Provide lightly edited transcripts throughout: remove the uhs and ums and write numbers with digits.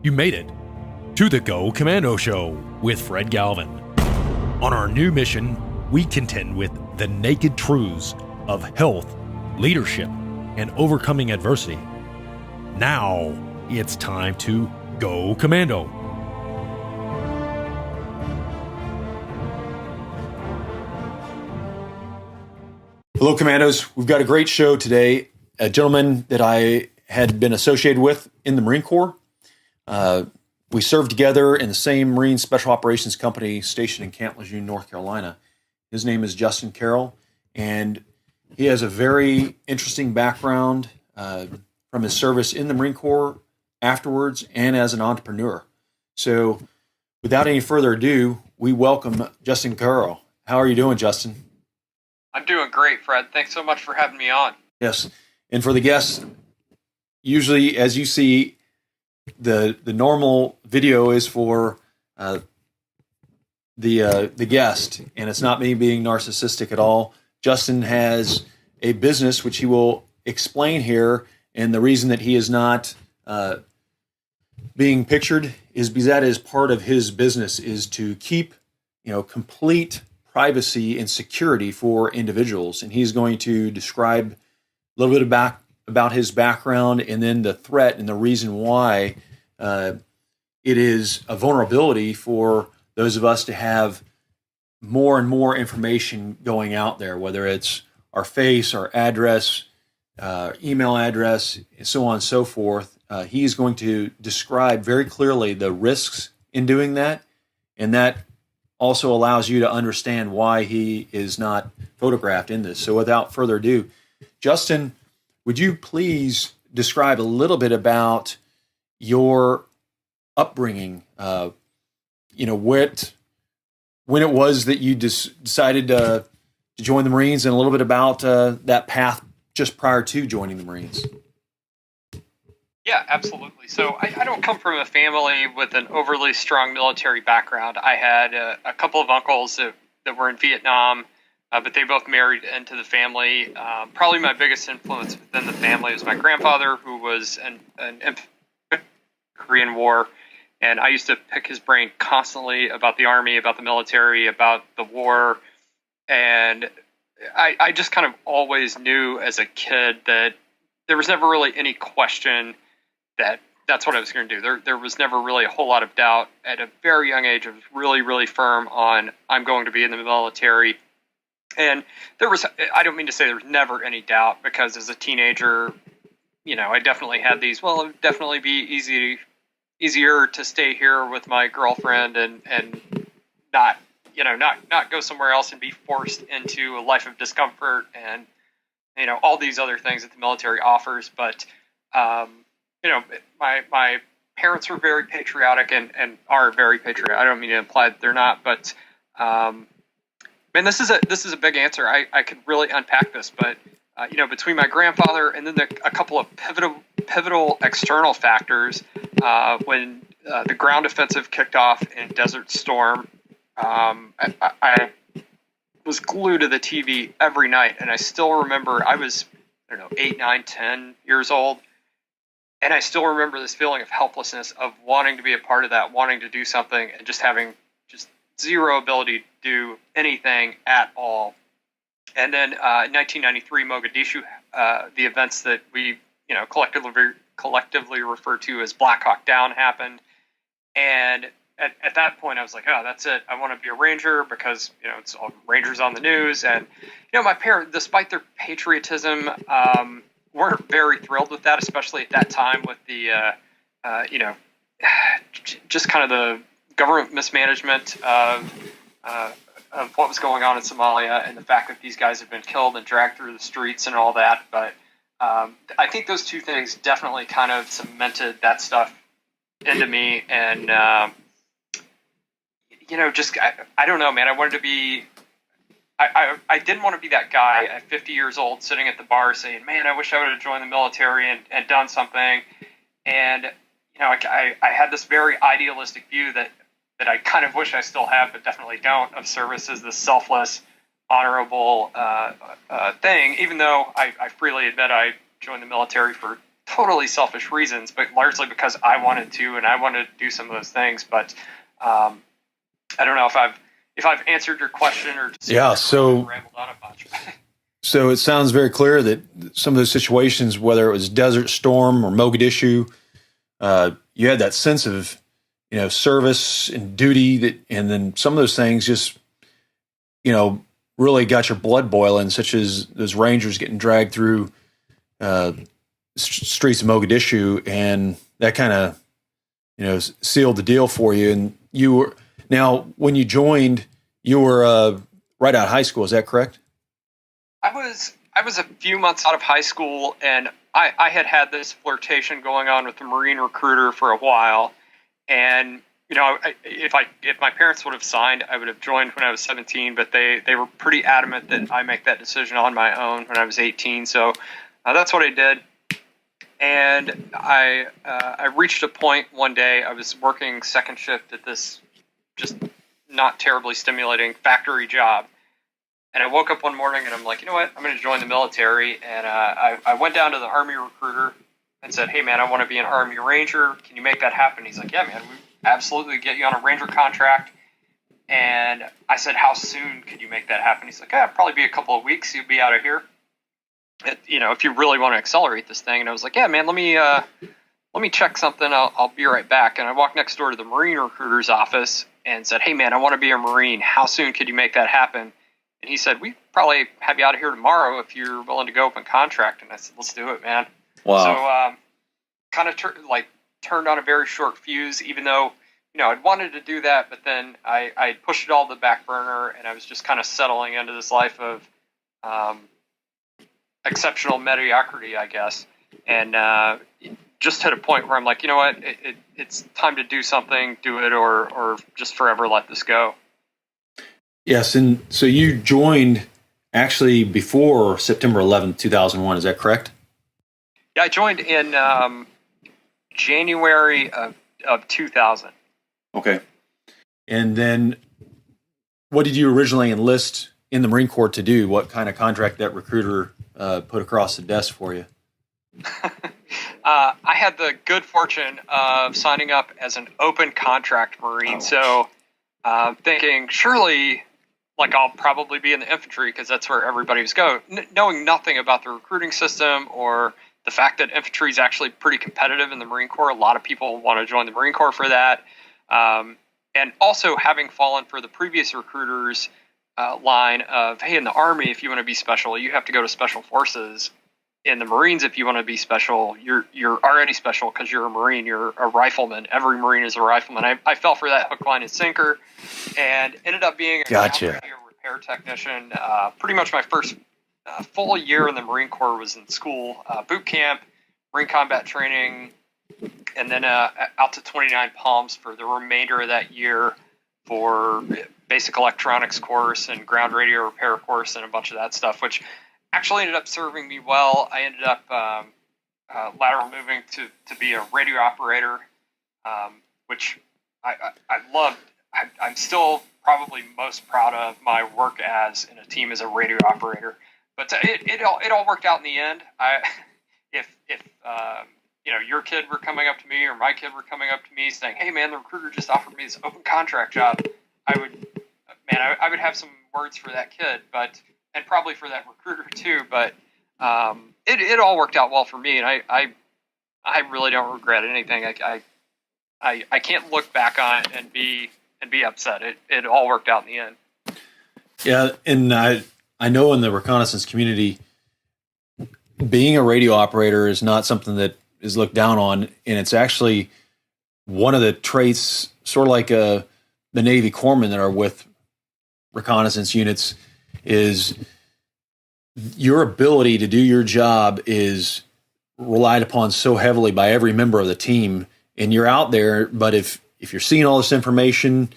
You made it to the Go Commando Show with Fred Galvin. On our new mission, we contend with the naked truths of health, leadership, and overcoming adversity. Now it's time to Go Commando. Hello, Commandos. We've got a great show today. A gentleman that I had been associated with in the Marine Corps. We served together in the same Marine Special Operations Company stationed in Camp Lejeune, North Carolina. His name is Justin Carroll, and he has a very interesting background from his service in the Marine Corps afterwards and as an entrepreneur. So without any further ado, we welcome Justin Carroll. How are you doing, Justin? I'm doing great, Fred. Thanks so much for having me on. Yes. And for the guests, usually, as you see, the normal video is for the guest, and it's not me being narcissistic at all. Justin has a business which he will explain here, and the reason that he is not being pictured is because that is part of his business, is to keep complete privacy and security for individuals. And he's going to describe a little bit about his background and then the threat and the reason why it is a vulnerability for those of us to have more and more information going out there, whether it's our face, our address, email address, and so on and so forth. He's going to describe very clearly the risks in doing that, and that also allows you to understand why he is not photographed in this. So without further ado, Justin, would you please describe a little bit about your upbringing? When it was that you decided to join the Marines, and a little bit about that path just prior to joining the Marines. Yeah, absolutely. So I don't come from a family with an overly strong military background. I had a couple of uncles that were in Vietnam, but they both married into the family. Probably my biggest influence within the family was my grandfather, who was an Korean War, and I used to pick his brain constantly about the Army, about the military, about the war, and I just kind of always knew as a kid that there was never really any question that that's what I was going to do. There was never really a whole lot of doubt. At a very young age, I was really, really firm on I'm going to be in the military. And I don't mean to say there was never any doubt, because as a teenager, I definitely had these, well, it would definitely be easier to stay here with my girlfriend and not go somewhere else and be forced into a life of discomfort and, all these other things that the military offers. But, my parents were very patriotic and are very patriotic. I don't mean to imply that they're not, but, this is a big answer. I could really unpack this, but, between my grandfather and then a couple of pivotal external factors, when the ground offensive kicked off in Desert Storm, I was glued to the TV every night, and I still remember I was, 8, 9, 10 years old, and I still remember this feeling of helplessness, of wanting to be a part of that, wanting to do something, and just having just zero ability to do anything at all. And then in 1993, Mogadishu, the events that we collectively refer to as Black Hawk Down happened, and at that point, I was like, oh, that's it. I want to be a Ranger because, it's all Rangers on the news. And, my parents, despite their patriotism, weren't very thrilled with that, especially at that time with the, just kind of the government mismanagement of what was going on in Somalia, and the fact that these guys have been killed and dragged through the streets and all that. But I think those two things definitely kind of cemented that stuff into me. And, I don't know, man. I wanted to be, I didn't want to be that guy at 50 years old sitting at the bar saying, man, I wish I would have joined the military and done something. And, I had this very idealistic view that I kind of wish I still have, but definitely don't, of service as this selfless, honorable thing, even though I freely admit I joined the military for totally selfish reasons, but largely because I wanted to, and I wanted to do some of those things. But I don't know if I've answered your question or just rambled on a bunch. So it sounds very clear that some of those situations, whether it was Desert Storm or Mogadishu, you had that sense of, service and duty and then some of those things just, really got your blood boiling, such as those Rangers getting dragged through streets of Mogadishu, and that kind of, sealed the deal for you. And now when you joined, you were right out of high school. Is that correct? I was a few months out of high school, and I had this flirtation going on with the Marine recruiter for a while. And if my parents would have signed, I would have joined when I was 17. But they were pretty adamant that I make that decision on my own when I was 18. So that's what I did. And I reached a point one day. I was working second shift at this just not terribly stimulating factory job. And I woke up one morning and I'm like, you know what? I'm going to join the military. And I went down to the Army recruiter and said, hey, man, I want to be an Army Ranger. Can you make that happen? He's like, yeah, man, we absolutely get you on a Ranger contract. And I said, how soon could you make that happen? He's like, yeah, probably be a couple of weeks. You'll be out of here. If you really want to accelerate this thing. And I was like, yeah, man, let me check something. I'll be right back. And I walked next door to the Marine recruiter's office and said, hey, man, I want to be a Marine. How soon could you make that happen? And he said, we probably have you out of here tomorrow if you're willing to go open contract. And I said, let's do it, man. Wow. So kind of turned on a very short fuse, even though, I'd wanted to do that. But then I pushed it all to the back burner, and I was just kind of settling into this life of exceptional mediocrity, I guess. And just hit a point where I'm like, you know what, it's time to do something, do it, or just forever let this go. Yes, and so you joined actually before September 11th, 2001, is that correct? Yeah, I joined in January of 2000. Okay. And then what did you originally enlist in the Marine Corps to do? What kind of contract that recruiter put across the desk for you? I had the good fortune of signing up as an open contract Marine. So thinking, surely, I'll probably be in the infantry because that's where everybody was going. Knowing nothing about the recruiting system or the fact that infantry is actually pretty competitive in the Marine Corps. A lot of people want to join the Marine Corps for that. And also having fallen for the previous recruiters line of, hey, in the Army, if you want to be special, you have to go to Special Forces. In the Marines, if you want to be special, you're already special because you're a Marine. You're a rifleman. Every Marine is a rifleman. I fell for that hook, line, and sinker, and ended up being a radio repair technician. Pretty much my first full year in the Marine Corps was in school, boot camp, Marine combat training, and then out to 29 Palms for the remainder of that year for basic electronics course and ground radio repair course and a bunch of that stuff, which actually ended up serving me well. I ended up lateral moving to be a radio operator, which I loved. I'm still probably most proud of my work as in a team as a radio operator. But it all worked out in the end. If your kid were coming up to me or my kid were coming up to me saying, "Hey man, the recruiter just offered me this open contract job," I would have some words for that kid, and probably for that recruiter too. But it all worked out well for me, and I really don't regret anything. I can't look back on it and be upset. It all worked out in the end. Yeah, and I know in the reconnaissance community, being a radio operator is not something that is looked down on, and it's actually one of the traits, sort of like the Navy corpsmen that are with reconnaissance units, is your ability to do your job is relied upon so heavily by every member of the team, and you're out there, but if you're seeing all this information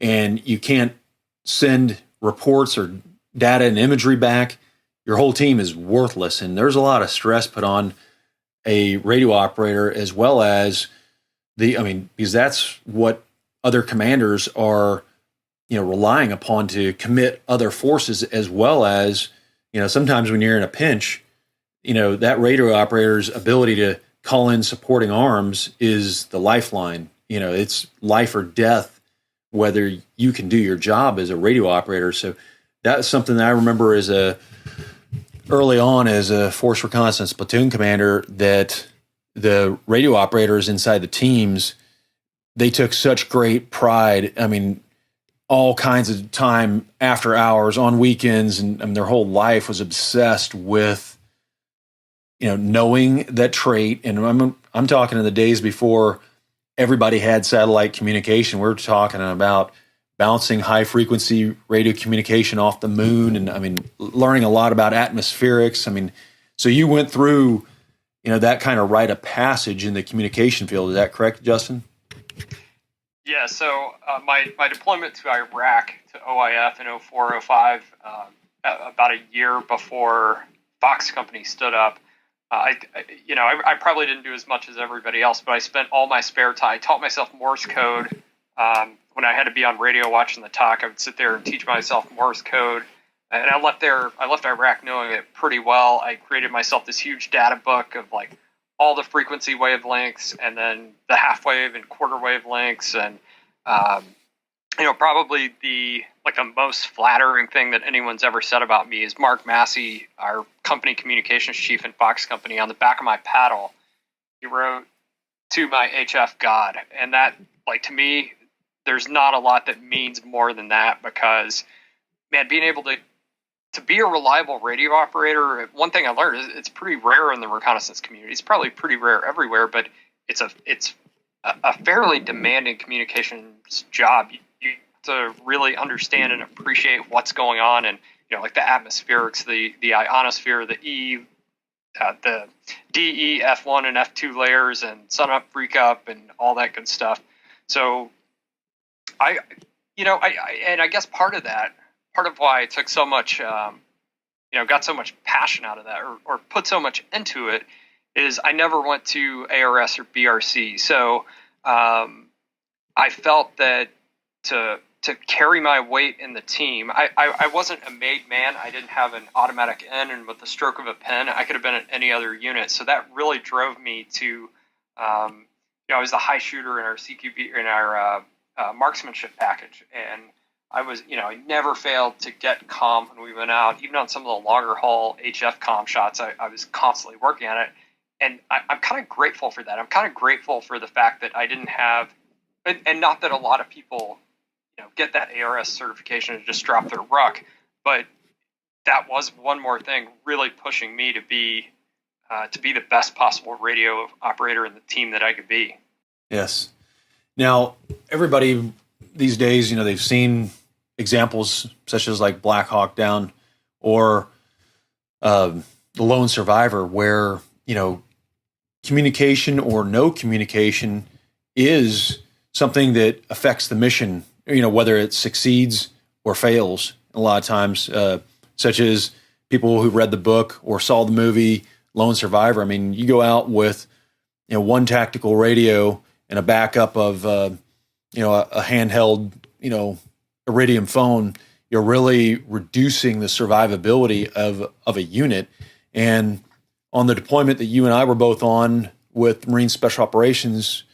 and you can't send reports or data and imagery back, your whole team is worthless. And there's a lot of stress put on a radio operator, as well as because that's what other commanders are, relying upon to commit other forces, as well as, sometimes when you're in a pinch, that radio operator's ability to call in supporting arms is the lifeline. It's life or death, whether you can do your job as a radio operator. So that's something that I remember early on as a force reconnaissance platoon commander, that the radio operators inside the teams, they took such great pride. I mean, all kinds of time after hours on weekends, and their whole life was obsessed with, knowing that trait. And I'm talking in the days before everybody had satellite communication. We're talking about bouncing high frequency radio communication off the moon, and learning a lot about atmospherics. So you went through, that kind of rite of passage in the communication field. Is that correct, Justin? Yeah, so my deployment to Iraq, to OIF in 04, 05, about a year before Fox Company stood up, I probably didn't do as much as everybody else, but I spent all my spare time. I taught myself Morse code. When I had to be on radio watching the talk, I would sit there and teach myself Morse code. And I left Iraq knowing it pretty well. I created myself this huge data book of all the frequency wavelengths, and then the half wave and quarter wavelengths, and probably the most flattering thing that anyone's ever said about me is Mark Massey, our company communications chief in Fox Company, on the back of my paddle, he wrote, "To my HF God," and that, to me, there's not a lot that means more than that, because, man, being able to be a reliable radio operator, one thing I learned is it's pretty rare in the reconnaissance community. It's probably pretty rare everywhere, but it's a fairly demanding communications job. You have to really understand and appreciate what's going on, and the atmospherics, the ionosphere, the DE, F1 and F2 layers, and sun up, freak up, and all that good stuff. So I guess part of why I took so much, got so much passion out of that, or put so much into it, is I never went to ARS or BRC. So I felt that to carry my weight in the team, I wasn't a made man. I didn't have an automatic N, and with the stroke of a pen, I could have been at any other unit. So that really drove me to, I was the high shooter in our CQB, in our marksmanship package, and I was, I never failed to get comm when we went out. Even on some of the longer haul HF comm shots, I was constantly working on it. And I'm kind of grateful for that. I'm kind of grateful for the fact that I didn't have, and not that a lot of people, get that ARS certification and just drop their ruck, but that was one more thing really pushing me to be the best possible radio operator in the team that I could be. Yes. Now, everybody these days, they've seen examples such as Black Hawk Down or The Lone Survivor, where, communication or no communication is something that affects the mission, whether it succeeds or fails a lot of times, such as people who read the book or saw the movie Lone Survivor. You go out with, one tactical radio and a backup of, a handheld, Iridium phone, you're really reducing the survivability of a unit. And on the deployment that you and I were both on with Marine Special Operations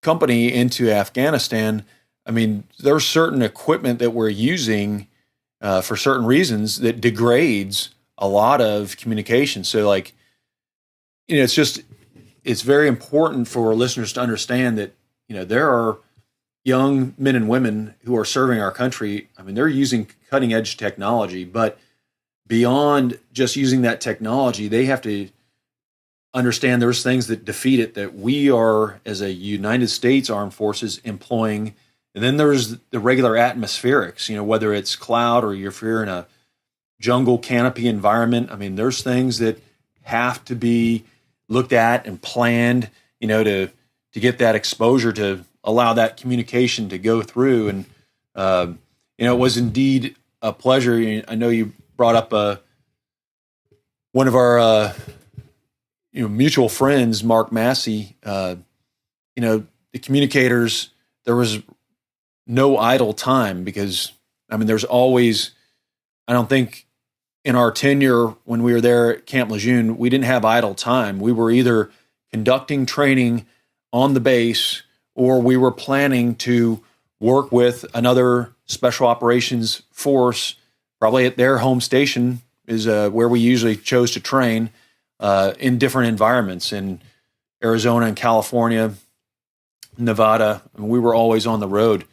Company into Afghanistan, there's certain equipment that we're using for certain reasons that degrades a lot of communication. So it's very important for listeners to understand that, there are young men and women who are serving our country. They're using cutting edge technology, but beyond just using that technology, they have to understand there's things that defeat it that we are, as a United States Armed Forces, employing. And then there's the regular atmospherics, whether it's cloud or if you're in a jungle canopy environment. There's things that have to be looked at and planned, to get that exposure, to allow that communication to go through. And, it was indeed a pleasure. I know you brought up one of our mutual friends, Mark Massey. The communicators, there was no idle time, because there's always, I don't think in our tenure when we were there at Camp Lejeune, we didn't have idle time. We were either conducting training on the base or we were planning to work with another special operations force, probably at their home station is where we usually chose to train in different environments in Arizona and California, Nevada. And we were always on the road.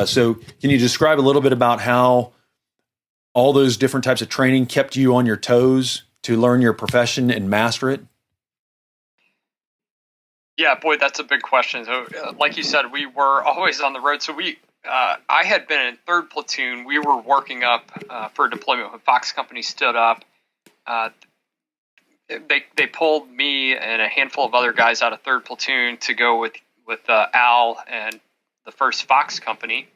So can you describe a little bit about how all those different types of training kept you on your toes to learn your profession and master it? Yeah, boy, that's a big question. So, like you said, we were always on the road. So I had been in 3rd Platoon. We were working up for a deployment when Fox Company stood up. They pulled me and a handful of other guys out of 3rd Platoon to go with Al and the 1st Fox Company,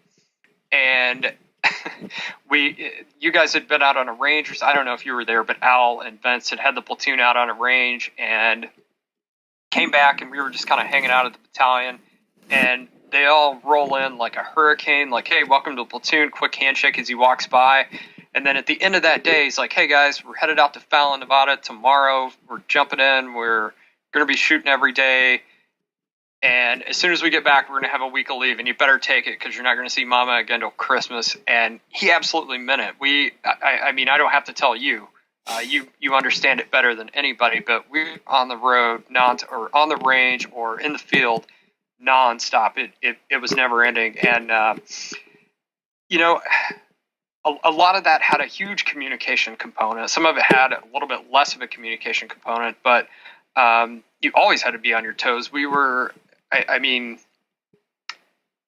and you guys had been out on a range. I don't know if you were there, but Al and Vince had the platoon out on a range and came back, and we were just kind of hanging out at the battalion, and they all roll in like a hurricane, like, hey, welcome to the platoon, quick handshake as he walks by. And then at the end of that day, he's like, hey guys, we're headed out to Fallon, Nevada tomorrow. We're jumping in. We're going to be shooting every day. And as soon as we get back, we're going to have a week of leave, and you better take it because you're not going to see Mama again till Christmas. And he absolutely meant it. I mean, I don't have to tell you. You understand it better than anybody, but we're on the road, or on the range, or in the field, nonstop. It was never ending, and a lot of that had a huge communication component. Some of it had a little bit less of a communication component, but you always had to be on your toes. We were, I mean,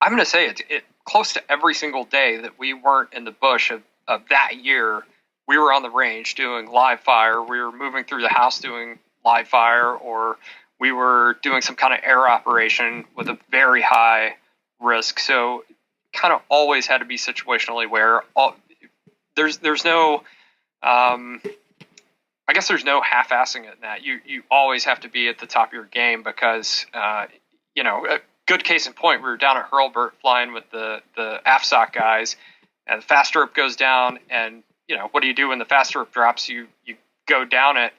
I'm going to say it close to every single day that we weren't in the bush of that year. We were on the range doing live fire. We were moving through the house doing live fire, or we were doing some kind of air operation with a very high risk. So kind of always had to be situationally aware. There's no, I guess there's no half-assing it in that. You always have to be at the top of your game because, a good case in point, we were down at Hurlburt flying with the AFSOC guys, and the fast rope goes down, and what do you do when the fast rope drops? You go down it,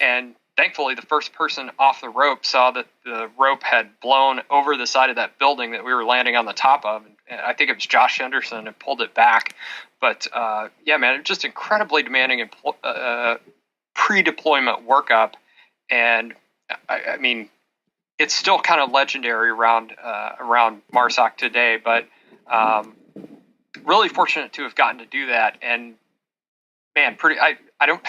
and thankfully the first person off the rope saw that the rope had blown over the side of that building that we were landing on the top of. And I think it was Josh Henderson, and pulled it back. But yeah, man, just incredibly demanding pre-deployment workup. And I mean, it's still kind of legendary around MARSOC today, but really fortunate to have gotten to do that. And man, I don't,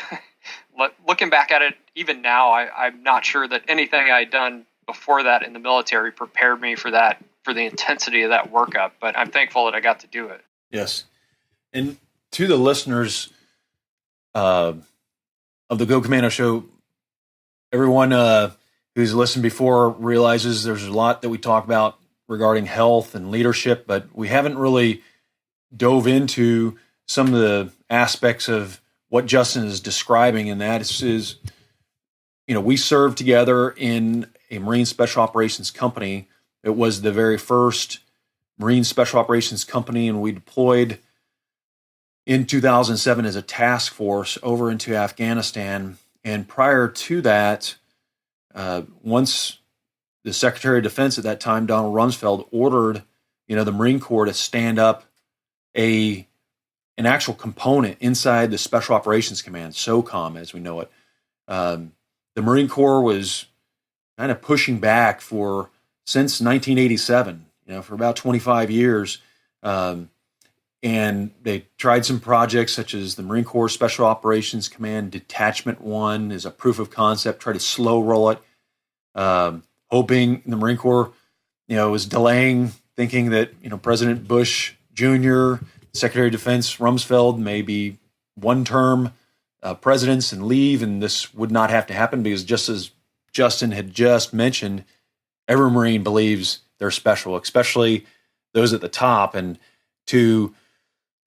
looking back at it, even now, I'm not sure that anything I'd done before that in the military prepared me for that, for the intensity of that workup, but I'm thankful that I got to do it. Yes. And to the listeners of the Go Commando show, everyone who's listened before realizes there's a lot that we talk about regarding health and leadership, but we haven't really dove into some of the aspects of what Justin is describing, and that is, we served together in a Marine Special Operations Company. It was the very first Marine Special Operations Company, and we deployed in 2007 as a task force over into Afghanistan. And prior to that, once the Secretary of Defense at that time, Donald Rumsfeld, ordered, the Marine Corps to stand up an actual component inside the Special Operations Command, SOCOM as we know it. The Marine Corps was kind of pushing back since 1987, for about 25 years. And they tried some projects such as the Marine Corps Special Operations Command Detachment 1 as a proof of concept, try to slow roll it, hoping the Marine Corps, was delaying, thinking that, President Bush Jr., Secretary of Defense Rumsfeld may be one-term presidents and leave, and this would not have to happen because, just as Justin had just mentioned, every Marine believes they're special, especially those at the top. And to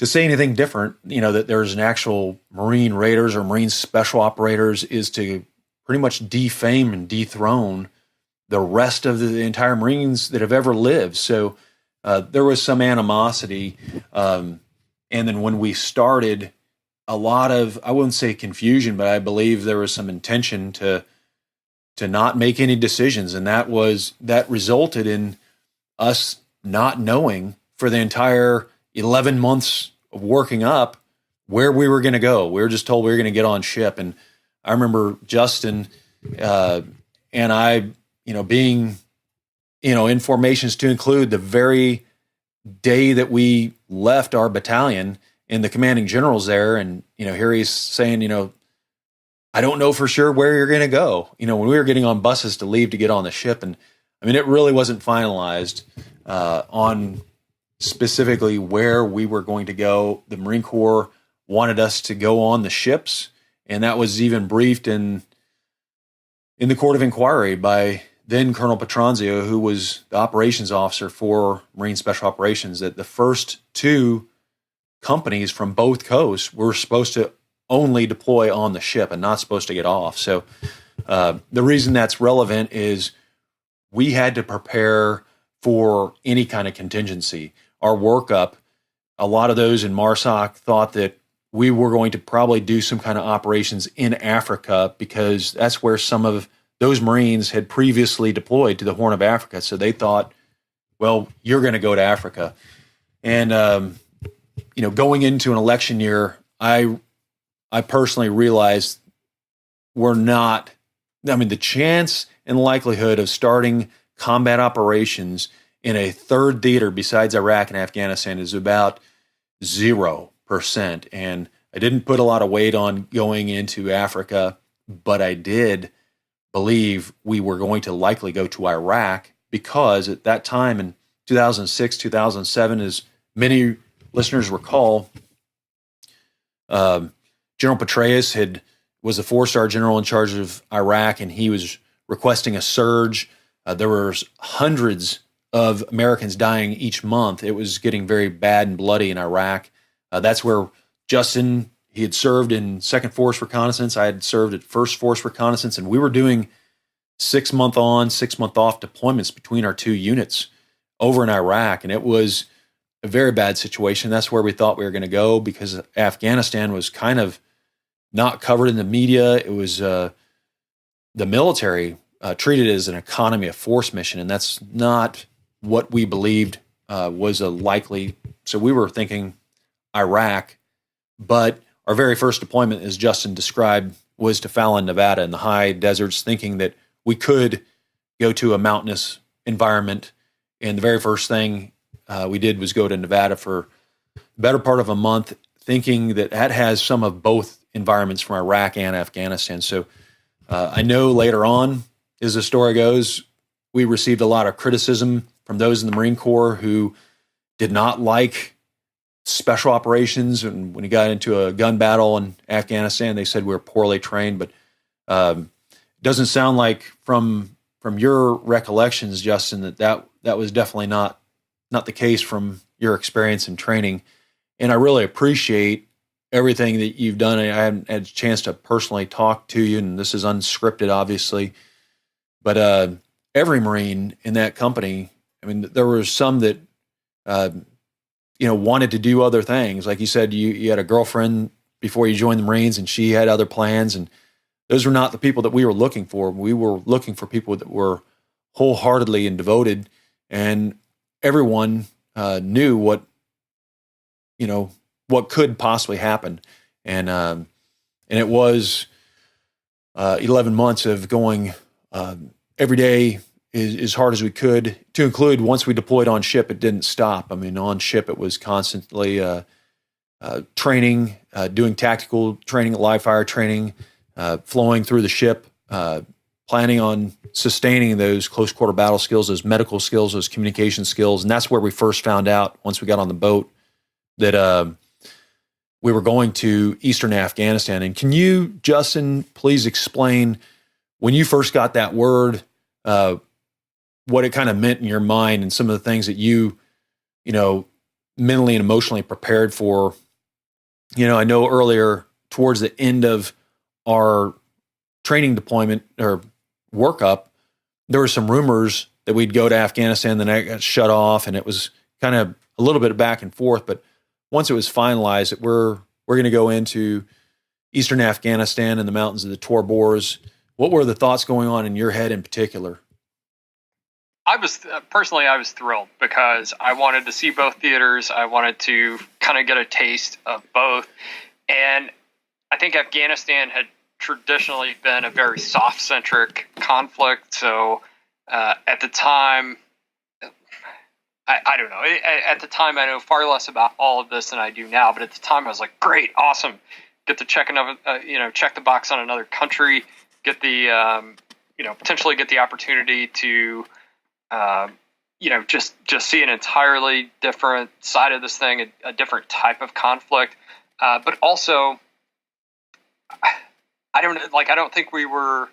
say anything different, that there's an actual Marine Raiders or Marine Special Operators is to pretty much defame and dethrone the rest of the entire Marines that have ever lived. So there was some animosity. And then when we started a lot of, I wouldn't say confusion, but I believe there was some intention to not make any decisions. And that resulted in us not knowing for the entire 11 months of working up where we were going to go. We were just told we were going to get on ship. And I remember Justin and I, being, in formations to include the very day that we left our battalion, and the commanding general's there. And, here he's saying, I don't know for sure where you're going to go. When we were getting on buses to leave to get on the ship. And I mean, it really wasn't finalized on specifically where we were going to go. The Marine Corps wanted us to go on the ships, and that was even briefed in the court of inquiry by then Colonel Petronzio, who was the operations officer for Marine Special Operations, that the first two companies from both coasts were supposed to only deploy on the ship and not supposed to get off. So the reason that's relevant is we had to prepare for any kind of contingency. Our workup, a lot of those in MARSOC thought that we were going to probably do some kind of operations in Africa because that's where some of those Marines had previously deployed to the Horn of Africa. So they thought, well, you're going to go to Africa. And, going into an election year, I personally realized the chance and likelihood of starting combat operations in a third theater besides Iraq and Afghanistan is about 0%. And I didn't put a lot of weight on going into Africa, but I did believe we were going to likely go to Iraq because at that time in 2006, 2007, as many listeners recall, General Petraeus was a 4-star general in charge of Iraq, and he was requesting a surge. There were hundreds of Americans dying each month. It was getting very bad and bloody in Iraq. That's where Justin, he had served in 2nd Force Reconnaissance. I had served at 1st Force Reconnaissance, and we were doing 6-month on, 6-month off deployments between our two units over in Iraq, and it was a very bad situation. That's where we thought we were going to go because Afghanistan was kind of not covered in the media. It was the military treated it as an economy of force mission, and that's not what we believed was a likely. So we were thinking Iraq, but our very first deployment, as Justin described, was to Fallon, Nevada, in the high deserts, thinking that we could go to a mountainous environment. And the very first thing we did was go to Nevada for the better part of a month, thinking that has some of both environments from Iraq and Afghanistan. So I know later on, as the story goes, we received a lot of criticism from those in the Marine Corps who did not like special operations. And when he got into a gun battle in Afghanistan, they said we were poorly trained. But it doesn't sound like from your recollections, Justin, that was definitely not the case from your experience and training. And I really appreciate everything that you've done. I haven't had a chance to personally talk to you, and this is unscripted, obviously. But every Marine in that company, I mean, there were some that, wanted to do other things. Like you said, you had a girlfriend before you joined the Marines, and she had other plans, and those were not the people that we were looking for. We were looking for people that were wholeheartedly and devoted, and everyone knew what could possibly happen. And it was 11 months of going every day as hard as we could, to include once we deployed on ship, it didn't stop. I mean, on ship, it was constantly training, doing tactical training, live fire training, flowing through the ship, planning on sustaining those close quarter battle skills, those medical skills, those communication skills. And that's where we first found out, once we got on the boat, that we were going to Eastern Afghanistan. And can you, Justin, please explain, when you first got that word, what it kind of meant in your mind and some of the things that you mentally and emotionally prepared for? I know earlier, towards the end of our training deployment or workup, there were some rumors that we'd go to Afghanistan, then that got shut off, and it was kind of a little bit of back and forth. But once it was finalized that we're we're going to go into eastern Afghanistan and the mountains of the Tor Bors. What were the thoughts going on in your head in particular? I was thrilled because I wanted to see both theaters. I wanted to kind of get a taste of both. And I think Afghanistan had traditionally been a very soft-centric conflict. So at the time, I don't know. At the time, I know far less about all of this than I do now. But at the time, I was like, great, awesome. Get to check the box on another country. Get the, potentially get the opportunity to, just see an entirely different side of this thing, a different type of conflict. But also, I don't think we were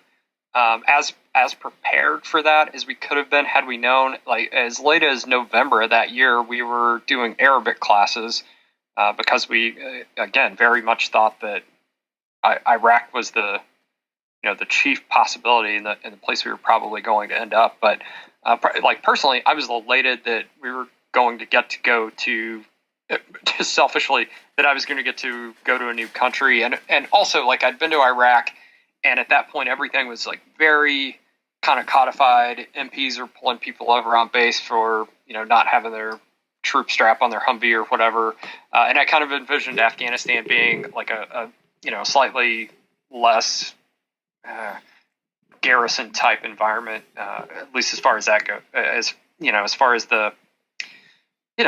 as prepared for that as we could have been had we known. Like as late as November of that year, we were doing Arabic classes because we again very much thought that Iraq was the chief possibility in the place we were probably going to end up. But personally, I was elated that we were going to get to go to. Just selfishly, that I was going to get to go to a new country, and also like I'd been to Iraq, and at that point everything was like very kind of codified. MPs are pulling people over on base for not having their troop strap on their Humvee or whatever, and I kind of envisioned Afghanistan being like a slightly less garrison type environment, at least as far as that goes. As far as the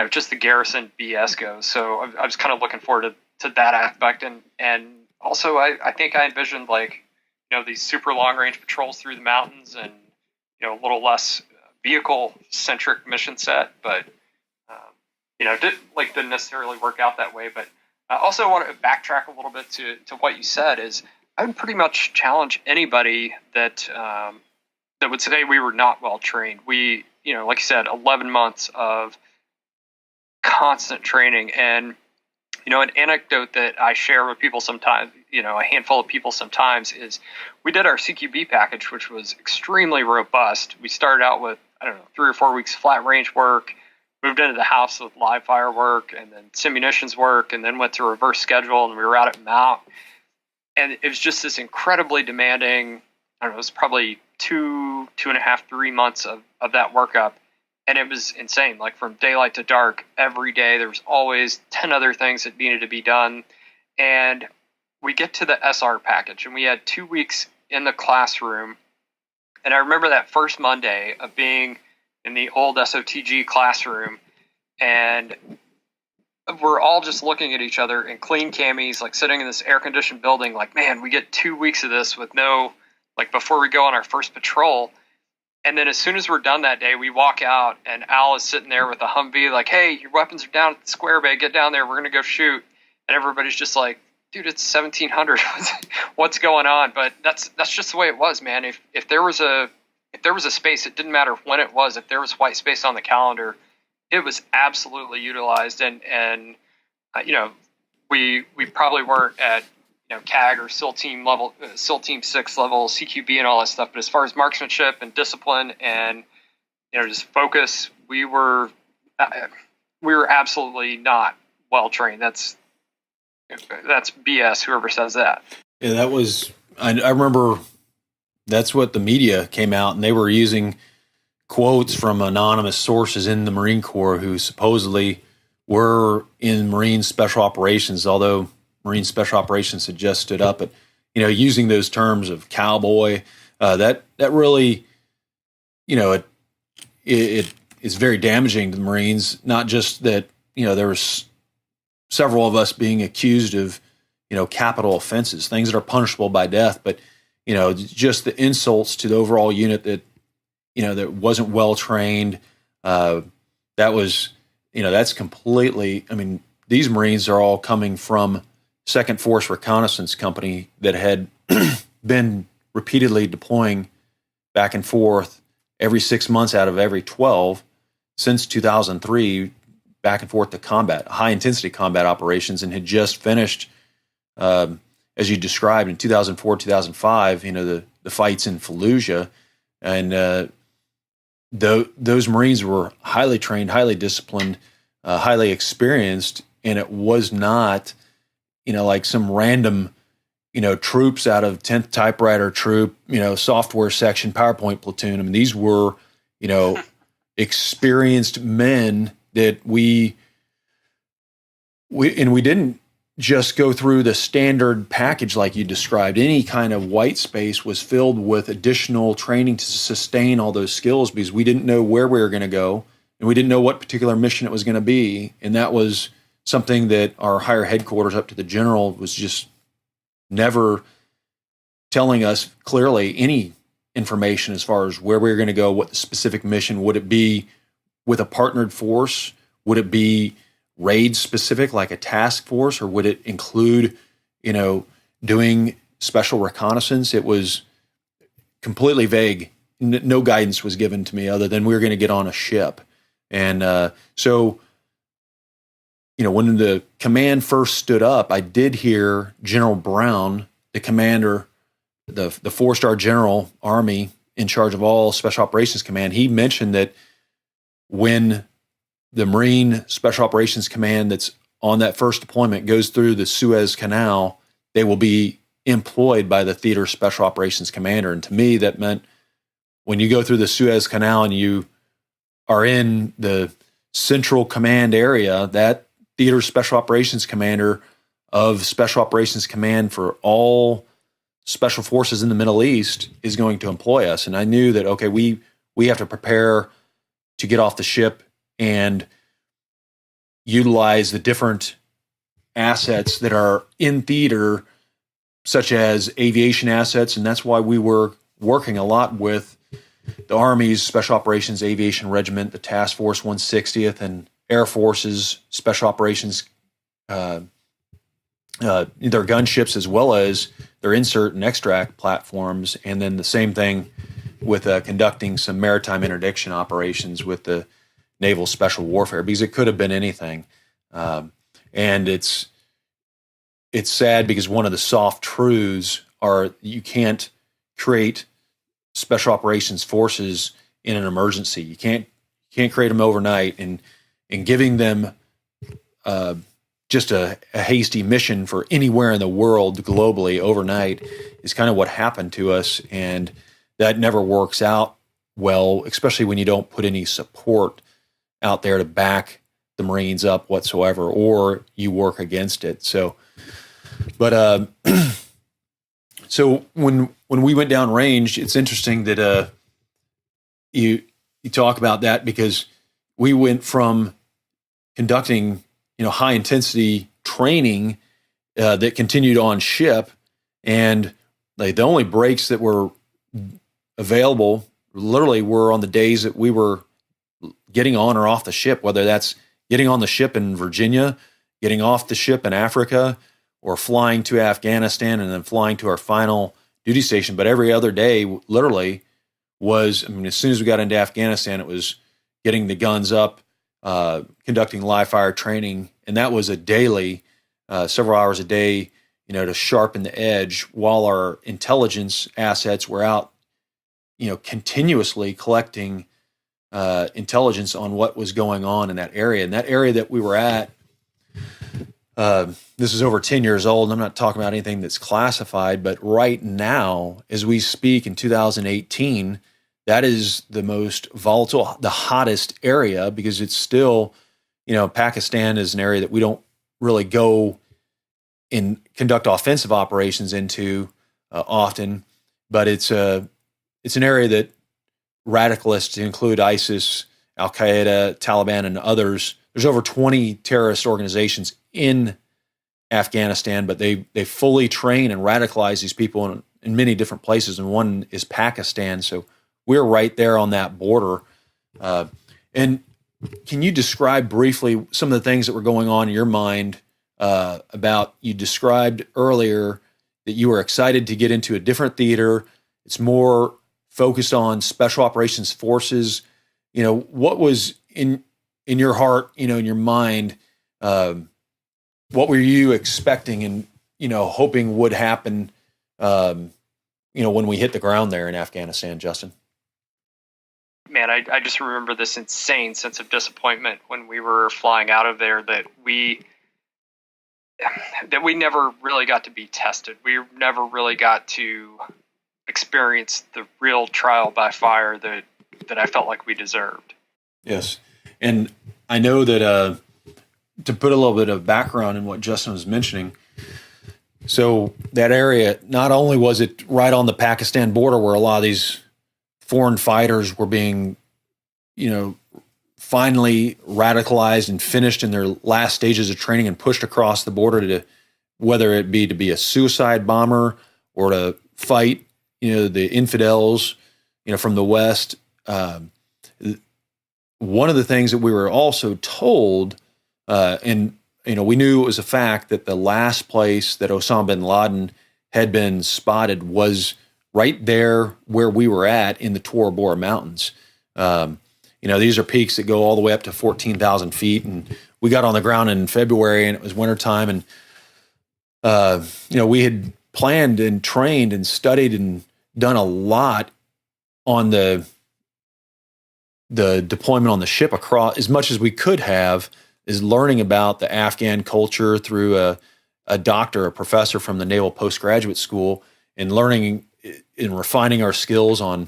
just the garrison BS goes. So I was kind of looking forward to that aspect. And also I think I envisioned these super long range patrols through the mountains and, a little less vehicle centric mission set, but, didn't necessarily work out that way. But I also want to backtrack a little bit to what you said is I would pretty much challenge anybody that would say we were not well trained. We, like you said, 11 months of constant training. And an anecdote that I share with people sometimes, a handful of people sometimes, is we did our CQB package, which was extremely robust. We started out with 3 or 4 weeks flat range work, moved into the house with live fire work, and then simunitions work, and then went to reverse schedule, and we were out at Mount. And it was just this incredibly demanding, it was probably 2.5, 3 months of that workup. And it was insane. Like from daylight to dark, every day, there was always 10 other things that needed to be done. And we get to the SR package, and we had 2 weeks in the classroom. And I remember that first Monday of being in the old SOTG classroom, and we're all just looking at each other in clean camis, like sitting in this air-conditioned building, like, man, we get 2 weeks of this with no, before we go on our first patrol. And then as soon as we're done that day, we walk out, and Al is sitting there with a Humvee, like, hey, your weapons are down at the square bay. Get down there. We're going to go shoot. And everybody's just like, dude, it's 1700. What's going on? But that's just the way it was, man. If there was a space, it didn't matter when it was. If there was white space on the calendar, it was absolutely utilized. And we probably weren't at CAG or SEAL Team level, SEAL Team 6 level, CQB and all that stuff. But as far as marksmanship and discipline and, just focus, we were absolutely not well trained. That's BS, whoever says that. Yeah, that was, I remember that's what the media came out, and they were using quotes from anonymous sources in the Marine Corps who supposedly were in Marine Special Operations, although Marine Special Operations had just stood up. But, using those terms of cowboy, that really, it is very damaging to the Marines. Not just that, there was several of us being accused of, capital offenses, things that are punishable by death, but, just the insults to the overall unit that, that wasn't well trained. That was, that's completely, these Marines are all coming from Second Force Reconnaissance Company that had been repeatedly deploying back and forth every 6 months out of every 12 since 2003, back and forth to combat, high-intensity combat operations, and had just finished, as you described, in 2004, 2005, the fights in Fallujah. And those Marines were highly trained, highly disciplined, highly experienced, and it was not like some random, troops out of 10th Typewriter Troop, software section, PowerPoint platoon. I mean, these were, experienced men that we didn't just go through the standard package like you described. Any kind of white space was filled with additional training to sustain all those skills, because we didn't know where we were going to go, and we didn't know what particular mission it was going to be. And that was something that our higher headquarters up to the general was just never telling us clearly any information as far as where we were going to go, what the specific mission. Would it be with a partnered force? Would it be raid specific, like a task force, or would it include, doing special reconnaissance? It was completely vague. No guidance was given to me other than we were going to get on a ship. And so, when the command first stood up, I did hear General Brown, the commander, the 4-star general, Army, in charge of all Special Operations Command. He mentioned that when the Marine Special Operations Command that's on that first deployment goes through the Suez Canal, they will be employed by the Theater Special Operations Commander. And to me, that meant when you go through the Suez Canal and you are in the Central Command area, that Theater Special Operations Commander of Special Operations Command for all special forces in the Middle East is going to employ us. And I knew that, okay, we have to prepare to get off the ship and utilize the different assets that are in theater, such as aviation assets. And that's why we were working a lot with the Army's Special Operations Aviation Regiment, the Task Force 160th, and Air Force's Special Operations, their gunships, as well as their insert and extract platforms. And then the same thing with conducting some maritime interdiction operations with the Naval Special Warfare, because it could have been anything. And it's sad because one of the soft truths are you can't create special operations forces in an emergency. You can't create them overnight, and giving them just a hasty mission for anywhere in the world globally overnight is kind of what happened to us. And that never works out well, especially when you don't put any support out there to back the Marines up whatsoever, or you work against it. So, but so when we went down range, it's interesting that you talk about that, because we went from conducting high intensity training that continued on ship, and the only breaks that were available literally were on the days that we were getting on or off the ship, whether that's getting on the ship in Virginia, getting off the ship in Africa, or flying to Afghanistan and then flying to our final duty station. But every other day literally was, as soon as we got into Afghanistan, it was getting the guns up, conducting live fire training. And that was a daily, several hours a day, to sharpen the edge, while our intelligence assets were out, continuously collecting intelligence on what was going on in that area. And that area that we were at, this is over 10 years old, and I'm not talking about anything that's classified, but right now, as we speak in 2018, that is the most volatile, the hottest area, because it's still, Pakistan is an area that we don't really go and conduct offensive operations into often, but it's an area that radicalists, to include ISIS, Al-Qaeda, Taliban, and others, there's over 20 terrorist organizations in Afghanistan, but they fully train and radicalize these people in many different places, and one is Pakistan. So we're right there on that border. And can you describe briefly some of the things that were going on in your mind about, you described earlier that you were excited to get into a different theater. It's more focused on special operations forces. What was in your heart, in your mind, what were you expecting and, hoping would happen, when we hit the ground there in Afghanistan, Justin? Man, I just remember this insane sense of disappointment when we were flying out of there, that that we never really got to be tested. We never really got to experience the real trial by fire that I felt like we deserved. Yes. And I know that to put a little bit of background in what Justin was mentioning, so that area, not only was it right on the Pakistan border where a lot of these foreign fighters were being, finally radicalized and finished in their last stages of training and pushed across the border to, whether it be to be a suicide bomber or to fight, the infidels, from the West. One of the things that we were also told, and we knew it was a fact, that the last place that Osama bin Laden had been spotted was right there where we were at in the Tora Bora Mountains. These are peaks that go all the way up to 14,000 feet. And we got on the ground in February and it was wintertime. And, we had planned and trained and studied and done a lot on the deployment on the ship across, as much as we could have, is learning about the Afghan culture through a doctor, a professor from the Naval Postgraduate School, and learning and refining our skills on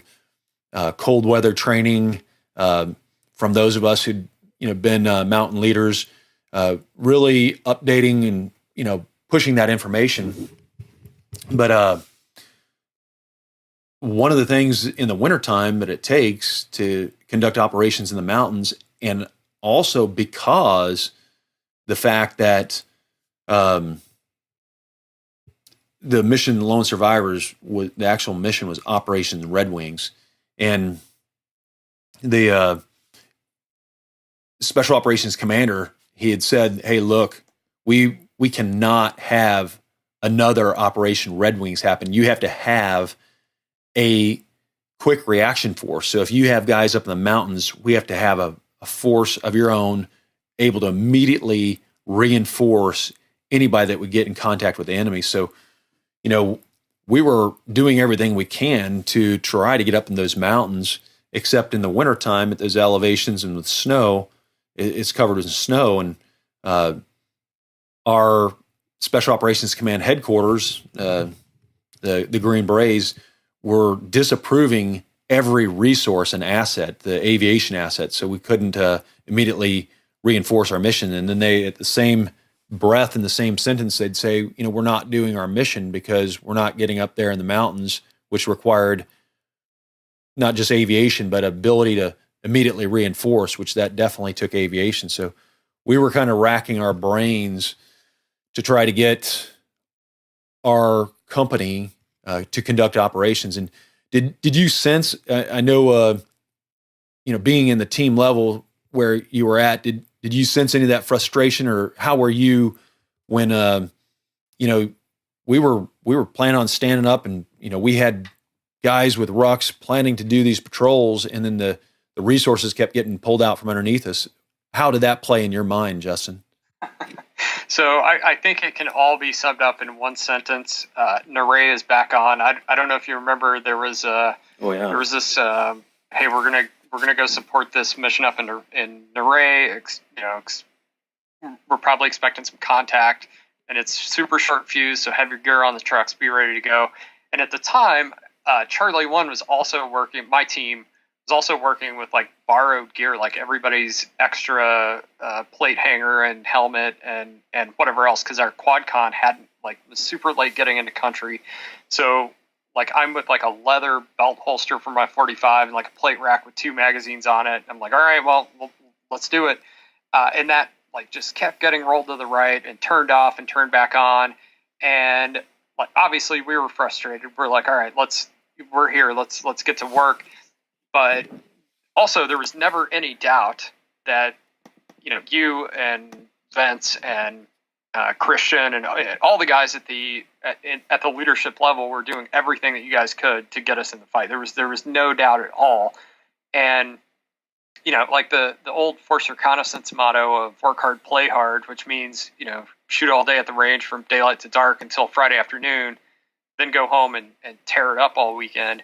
cold weather training from those of us who'd been mountain leaders, really updating and pushing that information. But one of the things in the wintertime that it takes to conduct operations in the mountains, and also because the fact that the mission Lone Survivors, the actual mission was Operation Red Wings, and the Special Operations Commander, he had said, "Hey, look, we cannot have another Operation Red Wings happen. You have to have a quick reaction force. So if you have guys up in the mountains, we have to have a force of your own able to immediately reinforce anybody that would get in contact with the enemy." So, we were doing everything we can to try to get up in those mountains, except in the wintertime at those elevations and with snow, it's covered in snow. And our Special Operations Command headquarters, the Green Berets, were disapproving every resource and asset, the aviation asset, so we couldn't immediately reinforce our mission. And then they, at the same breath, in the same sentence, they'd say, we're not doing our mission because we're not getting up there in the mountains, which required not just aviation, but ability to immediately reinforce, which that definitely took aviation. So we were kind of racking our brains to try to get our company to conduct operations. And did you sense, I know, being in the team level where you were at, did you sense any of that frustration, or how were you when, we were planning on standing up and, we had guys with rucks planning to do these patrols, and then the resources kept getting pulled out from underneath us. How did that play in your mind, Justin? So I think it can all be summed up in one sentence. Naray is back on. I don't know if you remember, there was this hey, we're gonna go support this mission up in Naray. We're probably expecting some contact, and it's super short fuse. So have your gear on the trucks, be ready to go. And at the time, Charlie 1 was also working. My team was also working with like borrowed gear, like everybody's extra plate hanger and helmet and whatever else, because our quad-con was super late getting into country. So like I'm with like a leather belt holster for my 45 and like a plate rack with 2 magazines on it. I'm like, all right, well let's do it. And that like just kept getting rolled to the right and turned off and turned back on. And like obviously we were frustrated. We're like, all right, we're here. Let's get to work. But also, there was never any doubt that, you and Vince and Christian and all the guys at the leadership level were doing everything that you guys could to get us in the fight. There was no doubt at all. And, like the old Force Reconnaissance motto of work hard, play hard, which means, shoot all day at the range from daylight to dark until Friday afternoon, then go home and tear it up all weekend.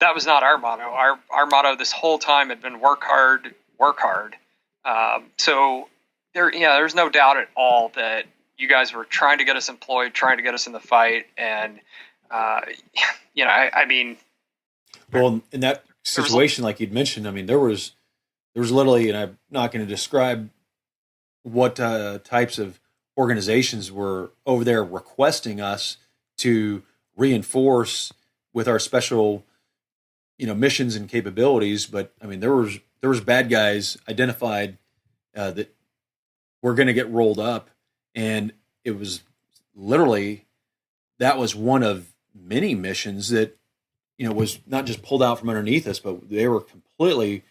That was not our motto. Our motto this whole time had been work hard, work hard. So there's no doubt at all that you guys were trying to get us employed, trying to get us in the fight, and I mean, well, in that situation, like you'd mentioned, I mean, there was literally, and I'm not going to describe what types of organizations were over there requesting us to reinforce with our special, missions and capabilities. But I mean, there was bad guys identified that were going to get rolled up, and it was literally, that was one of many missions that was not just pulled out from underneath us, but they were completely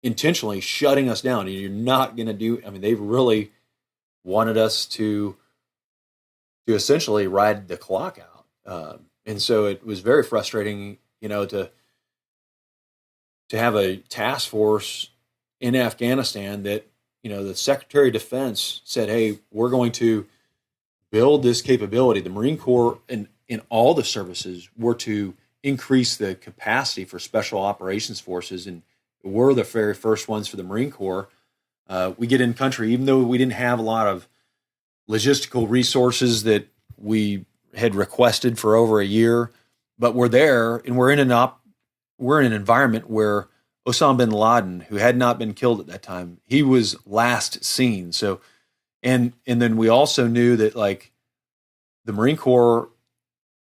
intentionally shutting us down. You're not going to do. I mean, they really wanted us to essentially ride the clock out, and so it was very frustrating, to have a task force in Afghanistan that, the Secretary of Defense said, "Hey, we're going to build this capability." The Marine Corps and in all the services were to increase the capacity for special operations forces, and we're the very first ones for the Marine Corps. We get in country, even though we didn't have a lot of logistical resources that we had requested for over a year, but we're there, and we're in an environment where Osama bin Laden, who had not been killed at that time, he was last seen. So, and then we also knew that, like, the Marine Corps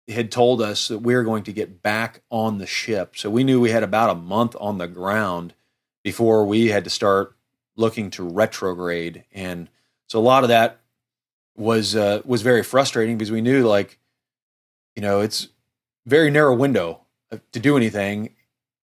had told us that we were going to get back on the ship. So we knew we had about a month on the ground before we had to start looking to retrograde. And so a lot of that was very frustrating, because we knew, like, it's very narrow window to do anything.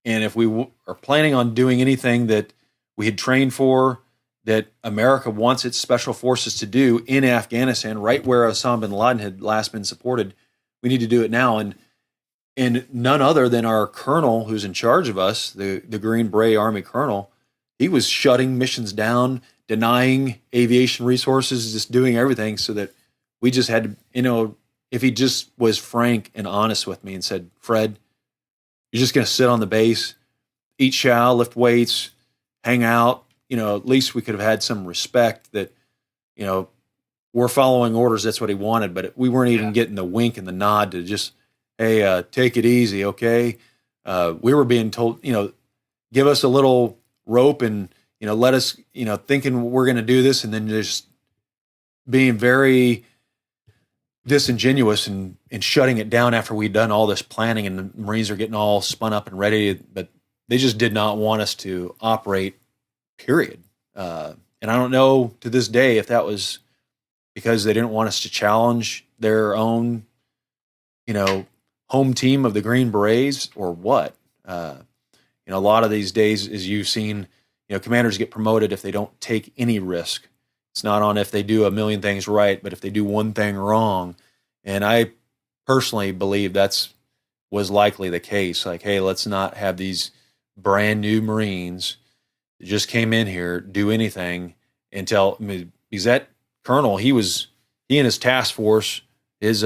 And if we are planning on doing anything that we had trained for, that America wants its special forces to do in Afghanistan, right where Osama bin Laden had last been supported, we need to do it now. And none other than our colonel, who's in charge of us, the Green Beret Army colonel, he was shutting missions down, denying aviation resources, just doing everything, so that we just had to, if he just was frank and honest with me and said, "Fred, you're just going to sit on the base, eat chow, lift weights, hang out," at least we could have had some respect that, we're following orders. That's what he wanted, but we weren't even getting the wink and the nod to just, "Hey, take it easy, okay?" We were being told, give us a little rope and, let us, thinking we're going to do this, and then just being very disingenuous and shutting it down after we'd done all this planning, and the Marines are getting all spun up and ready, but they just did not want us to operate, period. And I don't know to this day if that was because they didn't want us to challenge their own, home team of the Green Berets, or what. A lot of these days, as you've seen, commanders get promoted if they don't take any risk. It's not on if they do a million things right, but if they do one thing wrong. And I personally believe was likely the case. Like, hey, let's not have these brand new Marines that just came in here do anything until, because that colonel, he and his task force, his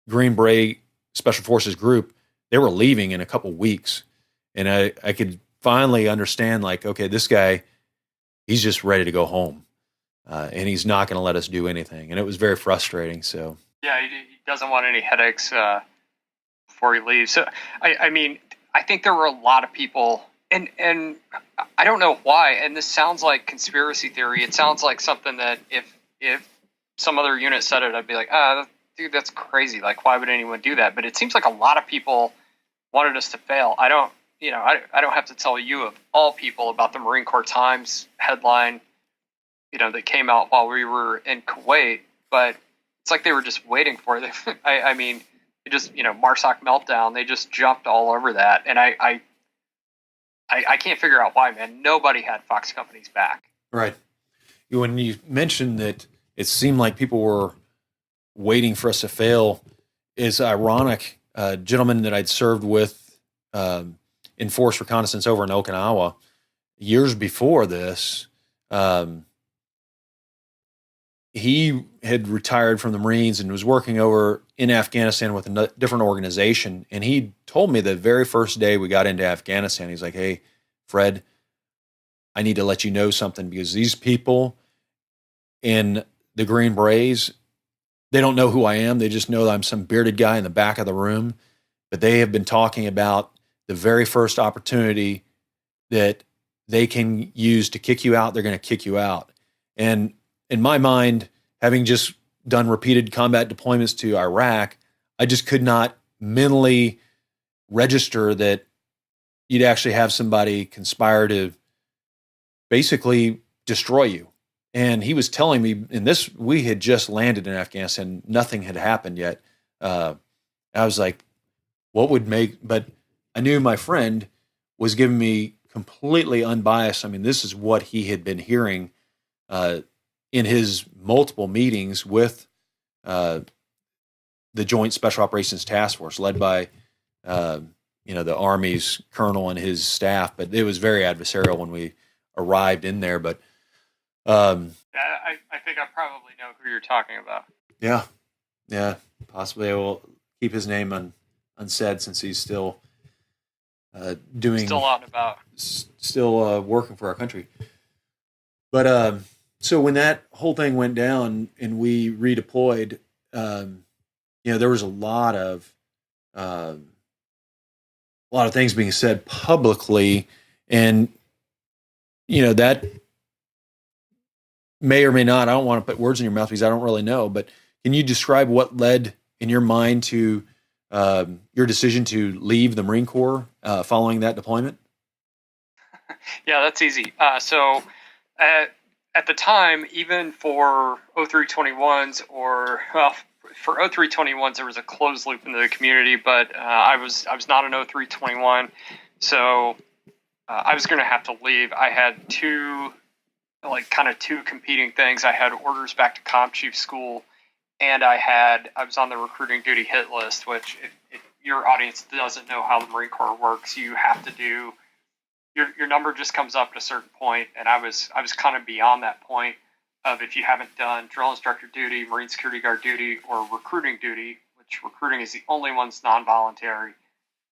Green Beret Special Forces group, they were leaving in a couple weeks. And I could finally understand, like, okay, this guy, he's just ready to go home. And he's not going to let us do anything. And it was very frustrating. So yeah, he doesn't want any headaches before he leaves. So, I think there were a lot of people, and I don't know why, and this sounds like conspiracy theory. It sounds like something that if some other unit said it, I'd be like, dude, that's crazy. Like, why would anyone do that? But it seems like a lot of people wanted us to fail. I don't have to tell you, of all people, about the Marine Corps Times headline, that came out while we were in Kuwait, but it's like they were just waiting for it. It just, MARSOC meltdown, they just jumped all over that. And I can't figure out why, man. Nobody had Fox Company's back. Right. When you mentioned that it seemed like people were waiting for us to fail, is ironic. A gentleman that I'd served with in force reconnaissance over in Okinawa years before this, he had retired from the Marines and was working over in Afghanistan with a different organization. And he told me the very first day we got into Afghanistan, he's like, "Hey, Fred, I need to let you know something, because these people in the Green Berets, they don't know who I am. They just know that I'm some bearded guy in the back of the room. But they have been talking about the very first opportunity that they can use to kick you out, they're going to kick you out. And in my mind, having just done repeated combat deployments to Iraq, I just could not mentally register that you'd actually have somebody conspire to basically destroy you. And he was telling me, we had just landed in Afghanistan, nothing had happened yet. I was like, but I knew my friend was giving me completely unbiased. I mean, this is what he had been hearing in his multiple meetings with the Joint Special Operations Task Force, led by the Army's colonel and his staff. But it was very adversarial when we arrived in there. But I think I probably know who you're talking about. Yeah, possibly. I will keep his name unsaid since he's still still out and about, still working for our country. But so when that whole thing went down and we redeployed, there was a lot of things being said publicly, and that may or may not. I don't want to put words in your mouth because I don't really know. But can you describe what led in your mind to your decision to leave the Marine Corps following that deployment? Yeah, that's easy. So at the time, even for 0321s for 0321s, there was a closed loop into the community, but I was not an 0321, so I was going to have to leave. I had two competing things. I had orders back to Comp Chief School, and I was on the recruiting duty hit list, which if your audience doesn't know how the Marine Corps works, you have to do your number just comes up at a certain point, and I was kind of beyond that point of if you haven't done drill instructor duty, Marine Security Guard duty, or recruiting duty, which recruiting is the only one's non-voluntary,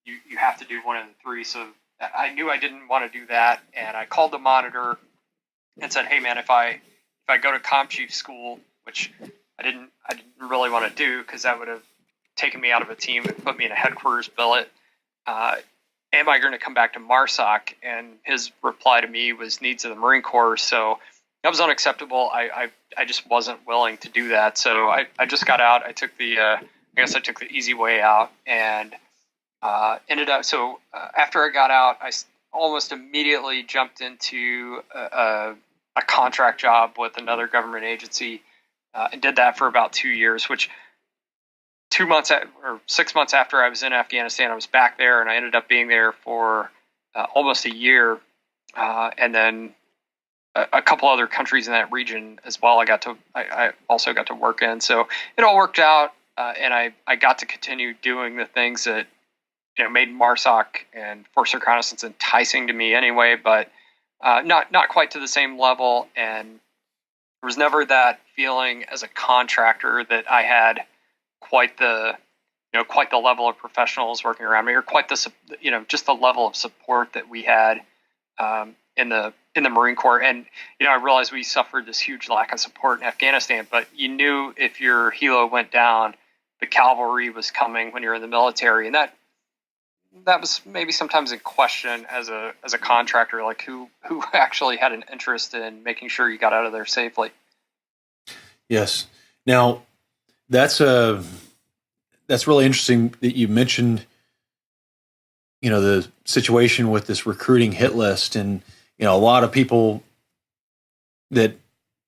you have to do one of the three. So I knew I didn't want to do that, and I called the monitor and said, "Hey man, if I go to Comp Chief School," which I didn't really want to do because that would have taken me out of a team and put me in a headquarters billet. Am I going to come back to MARSOC? And his reply to me was needs of the Marine Corps. So that was unacceptable. I just wasn't willing to do that. So I just got out. I took the easy way out, and ended up. So after I got out, I almost immediately jumped into a contract job with another government agency, and did that for about 2 years, which 6 months after I was in Afghanistan, I was back there, and I ended up being there for almost a year. And then a couple other countries in that region as well. I also got to work in, so it all worked out. And I got to continue doing the things that, made MARSOC and Force Reconnaissance enticing to me anyway, but not quite to the same level. And there was never that feeling as a contractor that I had quite the level of professionals working around me, or quite the just the level of support that we had in the Marine Corps. And I realized we suffered this huge lack of support in Afghanistan, but you knew if your helo went down, the cavalry was coming when you're in the military, and that was maybe sometimes in question as a contractor, like who actually had an interest in making sure you got out of there safely. Yes. Now, that's really interesting that you mentioned, the situation with this recruiting hit list, and a lot of people that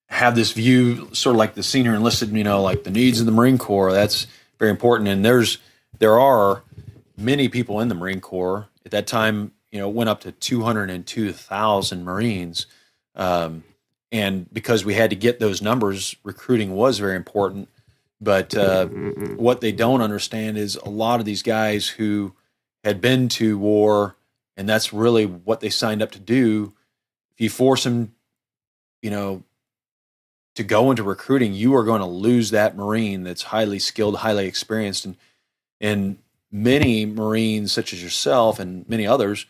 have this view, sort of like the senior enlisted, like the needs of the Marine Corps. That's very important, and there are many people in the Marine Corps at that time. It went up to 202,000 Marines, and because we had to get those numbers, recruiting was very important. But what they don't understand is a lot of these guys who had been to war, and that's really what they signed up to do. If you force them, to go into recruiting, you are going to lose that Marine that's highly skilled, highly experienced. And many Marines, such as yourself and many others,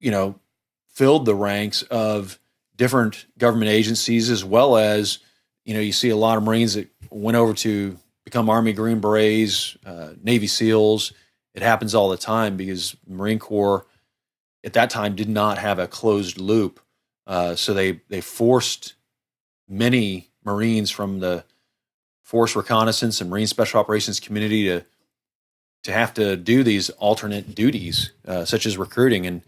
filled the ranks of different government agencies, as well as, you see a lot of Marines that went over to become Army Green Berets, Navy SEALs. It happens all the time because the Marine Corps at that time did not have a closed loop. So they forced many Marines from the Force Reconnaissance and Marine Special Operations community to have to do these alternate duties, such as recruiting. And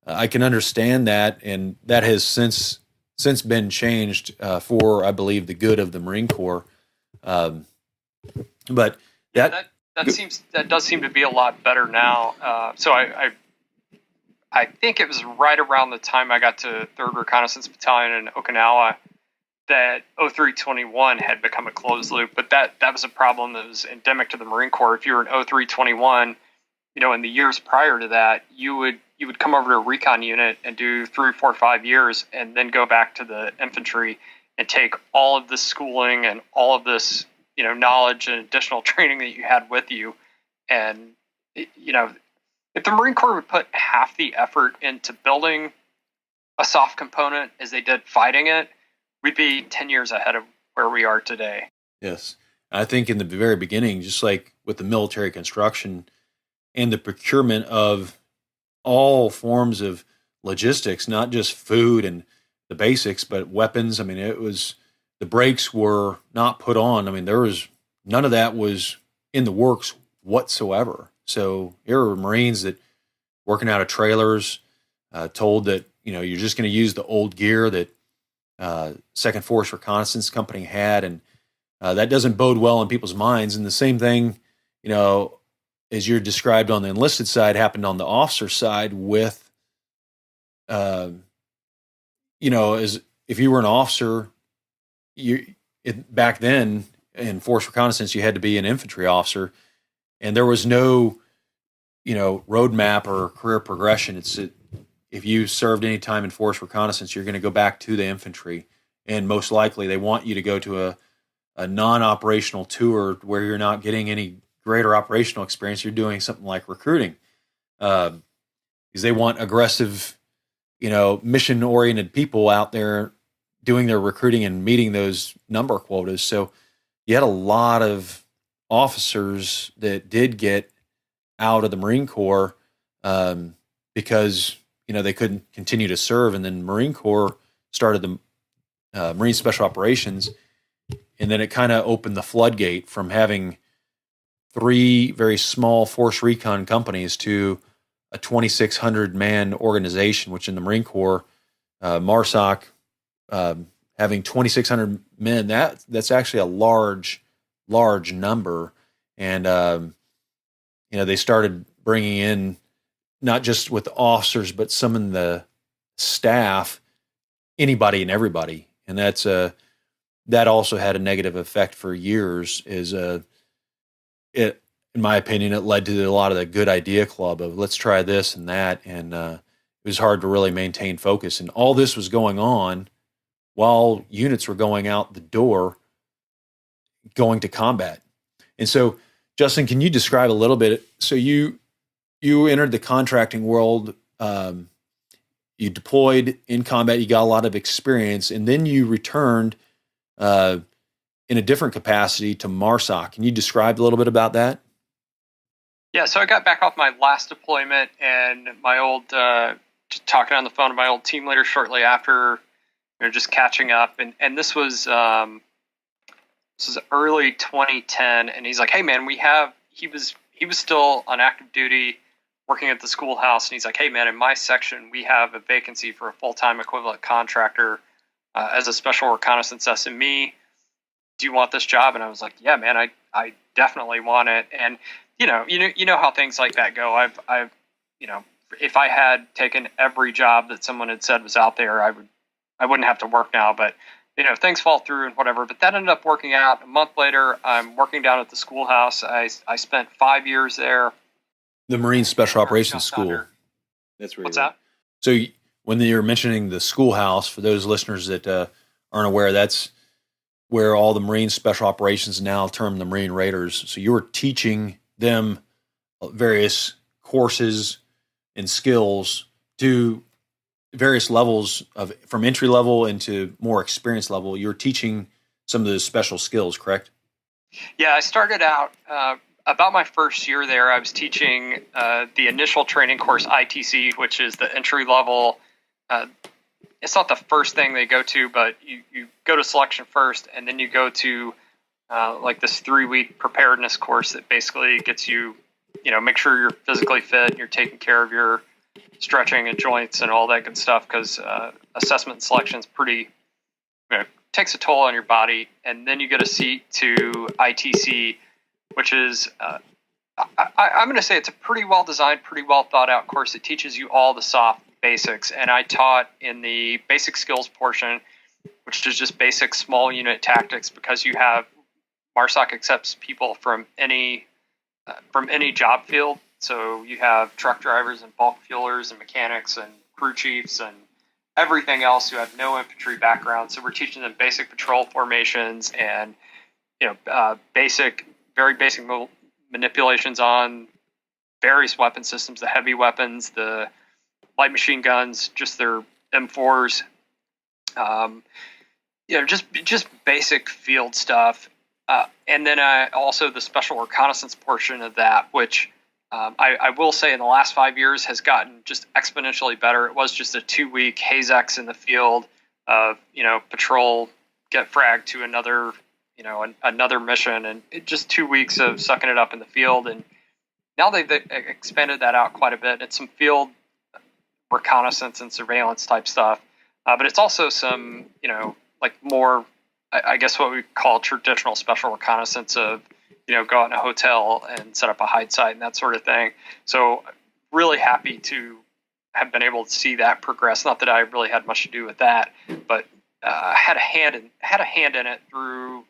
I can understand that, and that has since been changed for, I believe, the good of the Marine Corps. But that does seem to be a lot better now. So I think it was right around the time I got to 3rd Reconnaissance Battalion in Okinawa that 0321 had become a closed loop, but that was a problem that was endemic to the Marine Corps. If you were in 0321, in the years prior to that, you would come over to a recon unit and do 3, 4, 5 years, and then go back to the infantry and take all of this schooling and all of this knowledge and additional training that you had with you. And if the Marine Corps would put half the effort into building a soft component as they did fighting it, we'd be 10 years ahead of where we are today. Yes. I think in the very beginning, just like with the military construction and the procurement of all forms of logistics, not just food and the basics, but weapons. I mean, the brakes were not put on. I mean, none of that was in the works whatsoever. So there were Marines that working out of trailers, told that, you're just going to use the old gear that Second Force Reconnaissance Company had, and that doesn't bode well in people's minds. And the same thing, as you're described on the enlisted side, happened on the officer side with, as if you were an officer, back then in Force Reconnaissance, you had to be an infantry officer, and there was no, roadmap or career progression. If you served any time in Force Reconnaissance, you're going to go back to the infantry. And most likely they want you to go to a non-operational tour where you're not getting any greater operational experience. You're doing something like recruiting. Because they want aggressive, mission-oriented people out there doing their recruiting and meeting those number quotas. So you had a lot of officers that did get out of the Marine Corps because they couldn't continue to serve, and then Marine Corps started the Marine Special Operations, and then it kind of opened the floodgate from having 3 very small force recon companies to a 2,600 man organization, which in the Marine Corps, MARSOC, having 2,600 men, that's actually a large number. And, they started bringing in not just with the officers, but some in the staff, anybody and everybody. And that also had a negative effect for years. In my opinion, it led to a lot of the good idea club of let's try this and that. And it was hard to really maintain focus. And all this was going on while units were going out the door, going to combat. And so, Justin, can you describe a little bit? So you entered the contracting world, you deployed in combat, you got a lot of experience, and then you returned in a different capacity to MARSOC. Can you describe a little bit about that? Yeah, so I got back off my last deployment, and my old, talking on the phone to my old team leader shortly after, just catching up, and this was early 2010, and he's like, "Hey man, he was still on active duty, working at the schoolhouse, and he's like, "Hey man, in my section we have a vacancy for a full-time equivalent contractor as a special reconnaissance SME. Do you want this job?" And I was like, "Yeah man, I definitely want it." And you know how things like that go. I've if I had taken every job that someone had said was out there, I wouldn't have to work now, but things fall through and whatever. But that ended up working out. A month later, I'm working down at the schoolhouse. I spent 5 years there. The Marine Special Operations School. That's where. What's that? So when you're mentioning the schoolhouse, for those listeners that aren't aware, that's where all the Marine Special Operations now term the Marine Raiders. So you were teaching them various courses and skills to various levels from entry level into more experienced level. You're teaching some of those special skills, correct? Yeah, I started out about my first year there. I was teaching the initial training course, ITC, which is the entry level. It's not the first thing they go to, but you go to selection first, and then you go to like this 3-week preparedness course that basically gets you, make sure you're physically fit and you're taking care of your stretching and joints and all that good stuff, because assessment and selection is pretty, takes a toll on your body. And then you get a seat to ITC, which is, I'm going to say it's a pretty well designed, pretty well thought out course. It teaches you all the soft basics. And I taught in the basic skills portion, which is just basic small unit tactics, because you have MARSOC accepts people from any job field. So you have truck drivers and bulk fuelers and mechanics and crew chiefs and everything else who have no infantry background. So we're teaching them basic patrol formations and very basic manipulations on various weapon systems, the heavy weapons, the light machine guns, just their M4s, just basic field stuff. And then also the special reconnaissance portion of that, which I will say in the last 5 years has gotten just exponentially better. It was just a 2-week HAZEX in the field of, patrol, get fragged to another, another mission, and just 2 weeks of sucking it up in the field. And now they've expanded that out quite a bit. It's some field reconnaissance and surveillance type stuff. But it's also some, like more, I guess what we call traditional special reconnaissance of, go out in a hotel and set up a hide site and that sort of thing. So really happy to have been able to see that progress. Not that I really had much to do with that, but had a hand in it through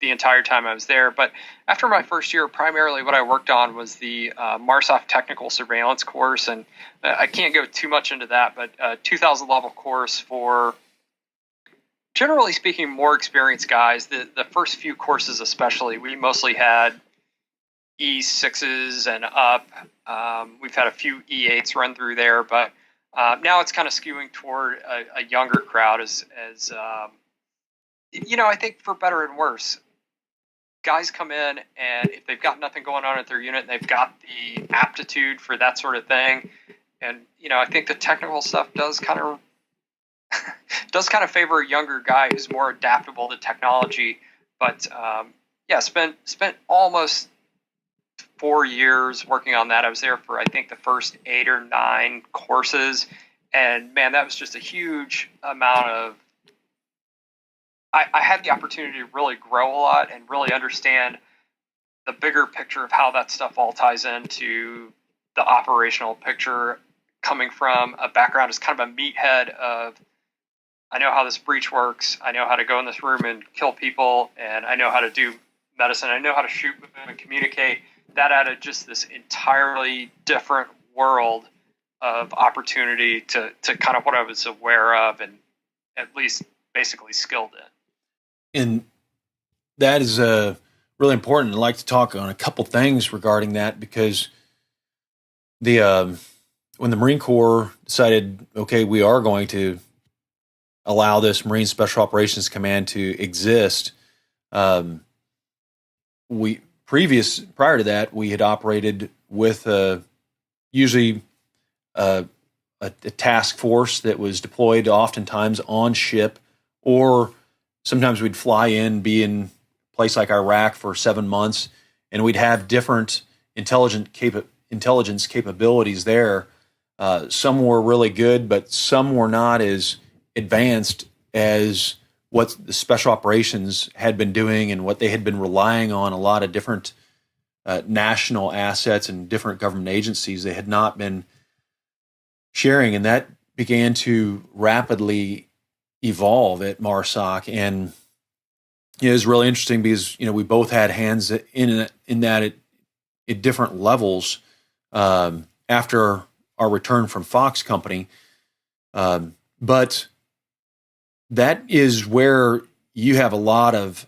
the entire time I was there. But after my first year, primarily what I worked on was the MARSOC technical surveillance course. And I can't go too much into that, but 2,000 level course for, generally speaking, more experienced guys. The first few courses especially, we mostly had E6s and up. We've had a few E8s run through there, but now it's kind of skewing toward a younger crowd as I think for better and worse. Guys come in, and if they've got nothing going on at their unit, and they've got the aptitude for that sort of thing, and I think the technical stuff does kind of favor a younger guy who's more adaptable to technology. But spent almost 4 years working on that. I was there for, I think, the first 8 or 9 courses, and man, that was just a huge amount of. I had the opportunity to really grow a lot and really understand the bigger picture of how that stuff all ties into the operational picture, coming from a background as kind of a meathead of, I know how this breach works, I know how to go in this room and kill people, and I know how to do medicine, I know how to shoot with them and communicate. That added just this entirely different world of opportunity to kind of what I was aware of and at least basically skilled in. And that is really important. I'd like to talk on a couple things regarding that, because when the Marine Corps decided, okay, we are going to allow this Marine Special Operations Command to exist, prior to that, we had operated with usually a task force that was deployed oftentimes on ship, or sometimes we'd fly in, be in a place like Iraq for 7 months, and we'd have different intelligence capabilities there. Some were really good, but some were not as advanced as what the special operations had been doing and what they had been relying on. A lot of different national assets and different government agencies they had not been sharing, and that began to rapidly evolve at MARSOC. And it was really interesting because we both had hands in that at different levels after our return from Fox Company, but that is where you have a lot of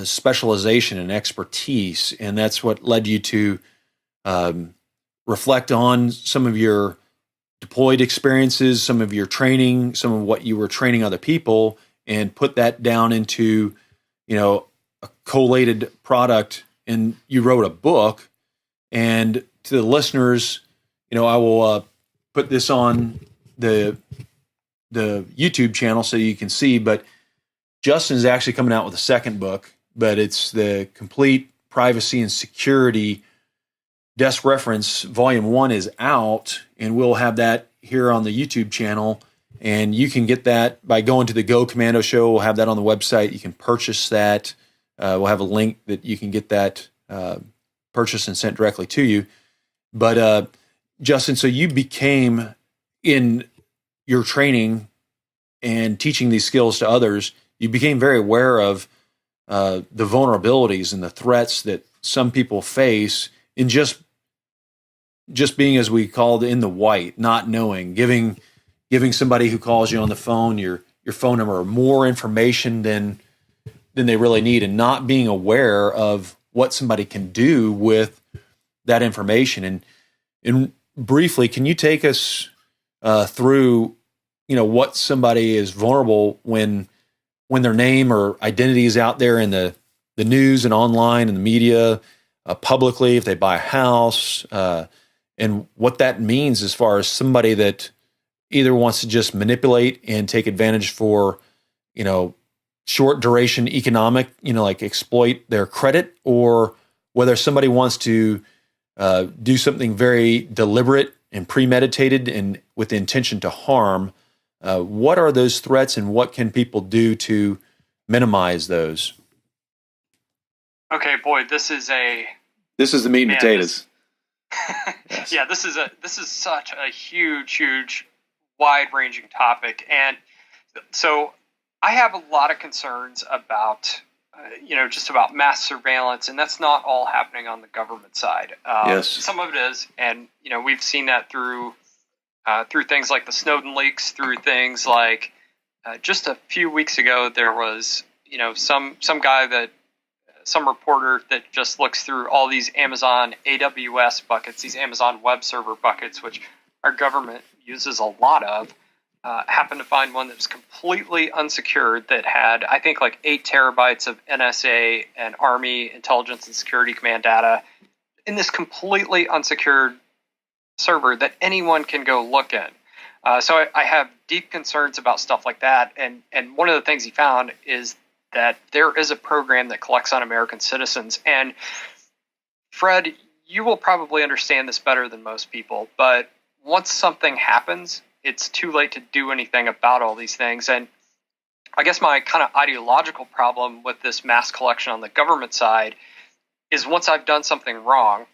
specialization and expertise, and that's what led you to reflect on some of your deployed experiences, some of your training, some of what you were training other people, and put that down into, a collated product, and you wrote a book. And to the listeners, I will put this on the YouTube channel so you can see, but Justin is actually coming out with a second book, but it's the Complete Privacy and Security Desk Reference. Volume 1 is out, and we'll have that here on the YouTube channel. And you can get that by going to the Go Commando show. We'll have that on the website. You can purchase that. We'll have a link that you can get that purchased and sent directly to you. But Justin, so you became, in your training and teaching these skills to others, you became very aware of the vulnerabilities and the threats that some people face in just being, as we called, in the white, not knowing, giving somebody who calls you on the phone your phone number or more information than they really need, and not being aware of what somebody can do with that information. And briefly, can you take us through, what somebody is vulnerable when their name or identity is out there in the news and online and the media, publicly, if they buy a house, and what that means as far as somebody that either wants to just manipulate and take advantage for, short duration economic, like exploit their credit, or whether somebody wants to do something very deliberate and premeditated and with the intention to harm. What are those threats, and what can people do to minimize those? Okay, boy, this is the meat and potatoes. Yes. Yeah, this is such a huge, wide-ranging topic, and so I have a lot of concerns about, just about mass surveillance, and that's not all happening on the government side. Yes, some of it is, and we've seen that through things like the Snowden leaks, through things like just a few weeks ago there was some reporter that just looks through all these Amazon AWS buckets, these Amazon web server buckets, which our government uses a lot of. Happened to find one that was completely unsecured that had, I think, like 8 terabytes of NSA and Army Intelligence and Security Command data in this completely unsecured server that anyone can go look in. So I have deep concerns about stuff like that. And one of the things he found is that there is a program that collects on American citizens. And Fred, you will probably understand this better than most people, but once something happens, it's too late to do anything about all these things. And I guess my kind of ideological problem with this mass collection on the government side is once I've done something wrong,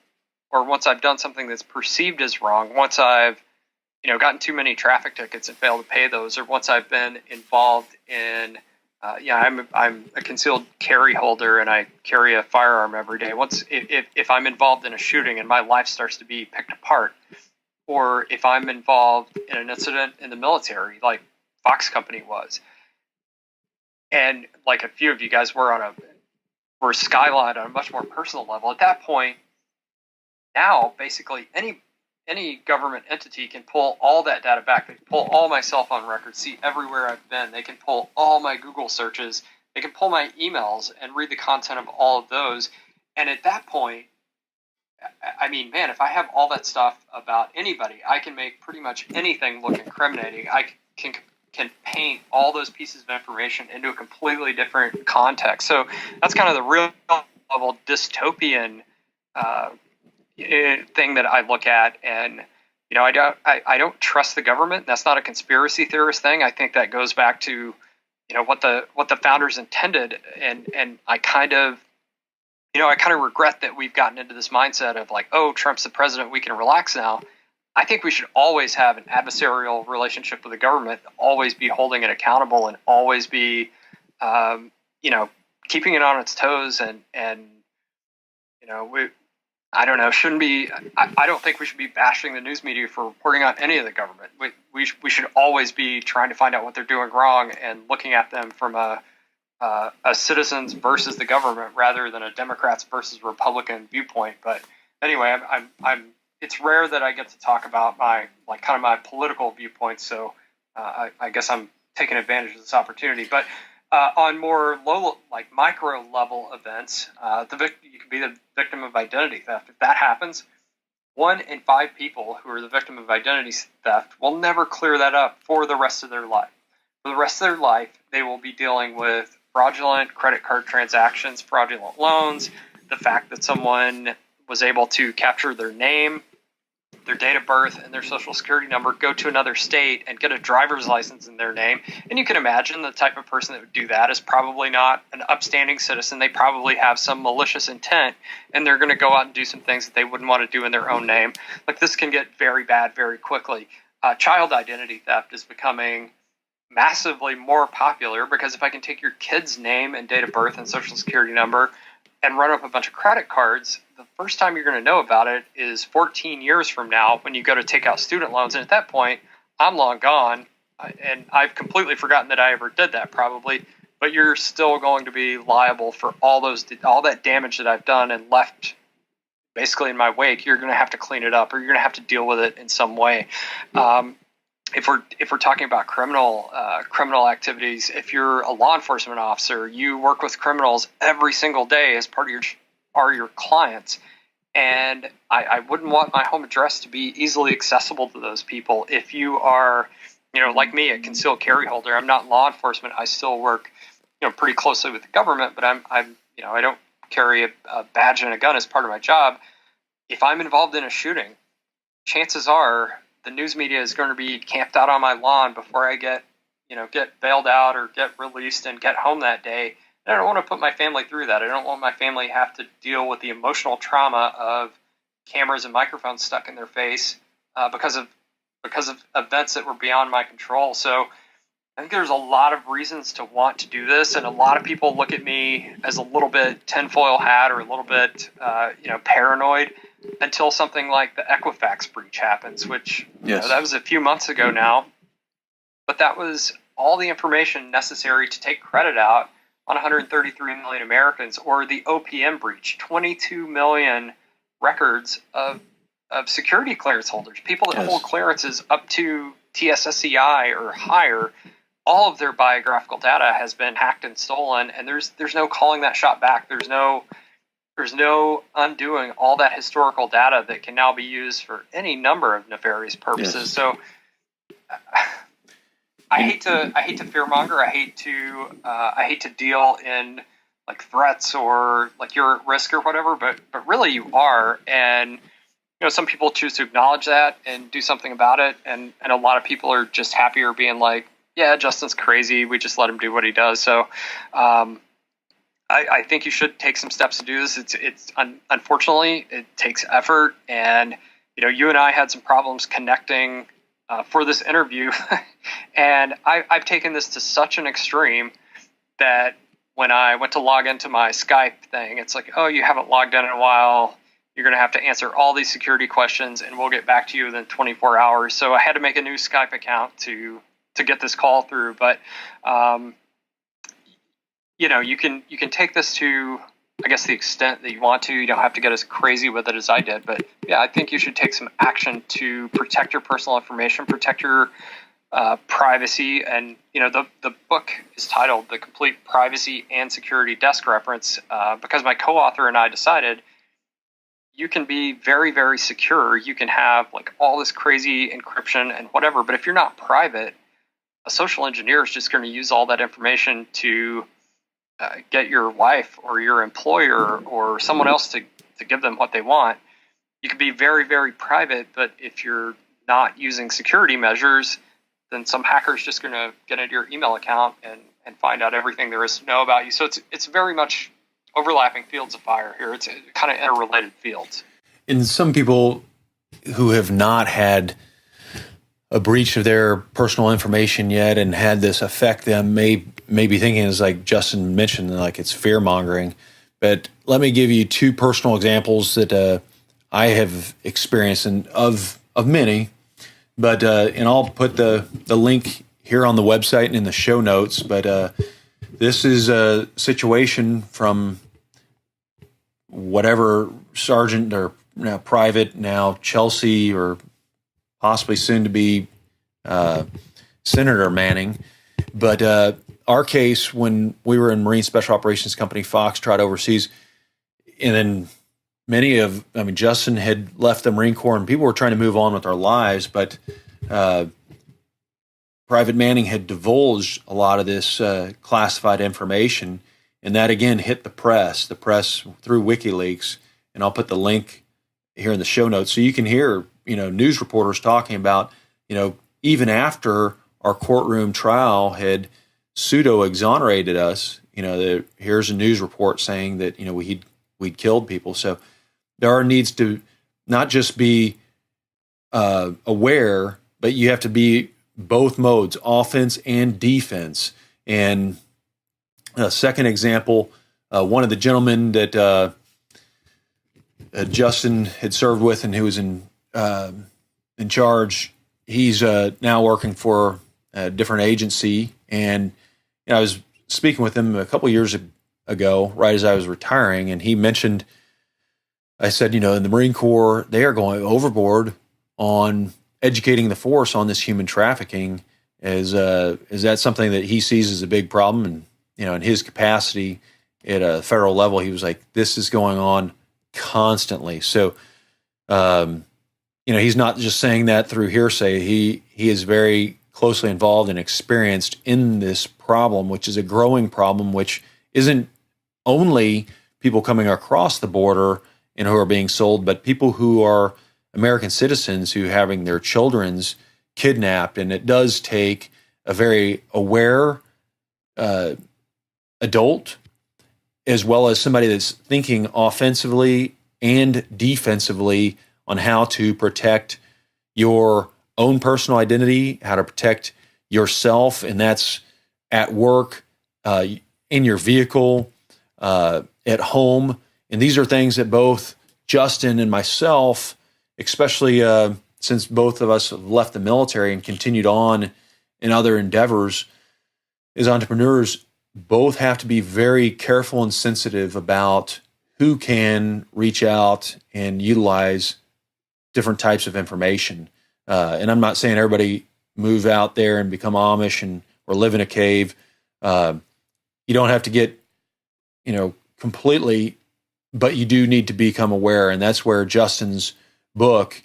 or once I've done something that's perceived as wrong, once I've gotten too many traffic tickets and failed to pay those, or once I've been involved in I'm a concealed carry holder and I carry a firearm every day. If I'm involved in a shooting and my life starts to be picked apart, or if I'm involved in an incident in the military, like Fox Company was, and like a few of you guys were Skyline on a much more personal level. At that point, now basically any government entity can pull all that data back. They can pull all my cell phone records, see everywhere I've been. They can pull all my Google searches. They can pull my emails and read the content of all of those. And at that point, I mean, man, if I have all that stuff about anybody, I can make pretty much anything look incriminating. I can paint all those pieces of information into a completely different context. So that's kind of the real level dystopian thing that I look at. And I don't trust the government. That's not a conspiracy theorist thing. I think that goes back to what the founders intended, and I kind of regret that we've gotten into this mindset of like, oh, Trump's the president, we can relax now. I think we should always have an adversarial relationship with the government, always be holding it accountable, and always be, keeping it on its toes. I don't know, shouldn't be. I don't think we should be bashing the news media for reporting on any of the government. We should always be trying to find out what they're doing wrong and looking at them from a citizens versus the government rather than a Democrats versus Republican viewpoint. But anyway, it's rare that I get to talk about my political viewpoints. So I guess I'm taken advantage of this opportunity. But on more low, like micro level events, you can be the victim of identity theft. If that happens, 1 in 5 people who are the victim of identity theft will never clear that up for the rest of their life. For the rest of their life, they will be dealing with fraudulent credit card transactions, fraudulent loans, the fact that someone was able to capture their name, their date of birth, and their social security number, go to another state and get a driver's license in their name. And you can imagine the type of person that would do that is probably not an upstanding citizen. They probably have some malicious intent, and they're going to go out and do some things that they wouldn't want to do in their own name. Like, this can get very bad very quickly. Child identity theft is becoming massively more popular because if I can take your kid's name and date of birth and social security number and run up a bunch of credit cards, the first time you're going to know about it is 14 years from now when you go to take out student loans. And at that point, I'm long gone, and I've completely forgotten that I ever did that probably, but you're still going to be liable for all that damage that I've done and left basically in my wake. You're going to have to clean it up, or you're going to have to deal with it in some way. If we're talking about criminal activities, if you're a law enforcement officer, you work with criminals every single day as part of your clients, and I wouldn't want my home address to be easily accessible to those people. If you are, like me, a concealed carry holder, I'm not law enforcement. I still work, pretty closely with the government, but I don't carry a badge and a gun as part of my job. If I'm involved in a shooting, chances are the news media is going to be camped out on my lawn before I get bailed out or get released and get home that day. And I don't want to put my family through that. I don't want my family to have to deal with the emotional trauma of cameras and microphones stuck in their face because of events that were beyond my control. So I think there's a lot of reasons to want to do this, and a lot of people look at me as a little bit tinfoil hat or a little bit paranoid until something like the Equifax breach happens, which that was a few months ago now. But that was all the information necessary to take credit out on 133 million Americans, or the OPM breach, 22 million records of security clearance holders, people that hold clearances up to TSSCI or higher. All of their biographical data has been hacked and stolen, and there's no calling that shot back. There's no undoing all that historical data that can now be used for any number of nefarious purposes. Yes. So I hate to fearmonger. I hate to deal in like threats or like you're at risk or whatever, but really you are. And some people choose to acknowledge that and do something about it, and a lot of people are just happier being like, yeah, Justin's crazy, we just let him do what he does. So I think you should take some steps to do this. It's unfortunately, it takes effort, and you and I had some problems connecting for this interview, and I've taken this to such an extreme that when I went to log into my Skype thing, it's like, oh, you haven't logged in a while. You're going to have to answer all these security questions, and we'll get back to you within 24 hours. So I had to make a new Skype account to get this call through. But you can take this to, I guess, the extent that you want to. You don't have to get as crazy with it as I did. But yeah, I think you should take some action to protect your personal information, protect your privacy. And the book is titled "The Complete Privacy and Security Desk Reference" because my co-author and I decided you can be very, very secure. You can have like all this crazy encryption and whatever, but if you're not private, a social engineer is just going to use all that information to get your wife or your employer or someone else to give them what they want. You can be very, very private, but if you're not using security measures, then some hacker's just going to get into your email account and find out everything there is to know about you. So it's very much overlapping fields of fire here. It's kind of interrelated fields. And some people who have not had a breach of their personal information yet and had this affect them may be thinking, as like Justin mentioned, like it's fear mongering. But let me give you two personal examples that I have experienced, and of many. But and I'll put the link here on the website and in the show notes. But this is a situation from whatever sergeant or now private, now Chelsea, or possibly soon to be Senator Manning. But our case, when we were in Marine Special Operations Company Foxtrot overseas, and then Justin had left the Marine Corps and people were trying to move on with their lives, but Private Manning had divulged a lot of this classified information, and that again hit the press through WikiLeaks, and I'll put the link here in the show notes so you can hear, news reporters talking about, even after our courtroom trial had pseudo exonerated us, here's a news report saying that, we'd killed people. So there needs to not just be aware, but you have to be both modes, offense and defense. And a second example, one of the gentlemen that Justin had served with and who was in charge, he's now working for a different agency. And I was speaking with him a couple years ago, right as I was retiring, and he mentioned, I said, in the Marine Corps, they are going overboard on educating the force on this human trafficking. Is that something that he sees as a big problem? And, in his capacity at a federal level, he was like, this is going on constantly. So, he's not just saying that through hearsay. He is very closely involved and experienced in this problem, which is a growing problem, which isn't only people coming across the border and who are being sold, but people who are American citizens who are having their children's kidnapped. And it does take a very aware adult, as well as somebody that's thinking offensively and defensively on how to protect your own personal identity, how to protect yourself, and that's at work, in your vehicle, at home. And these are things that both Justin and myself, especially since both of us have left the military and continued on in other endeavors as entrepreneurs, both have to be very careful and sensitive about who can reach out and utilize different types of information. And I'm not saying everybody move out there and become Amish or live in a cave. You don't have to get, completely, but you do need to become aware. And that's where Justin's book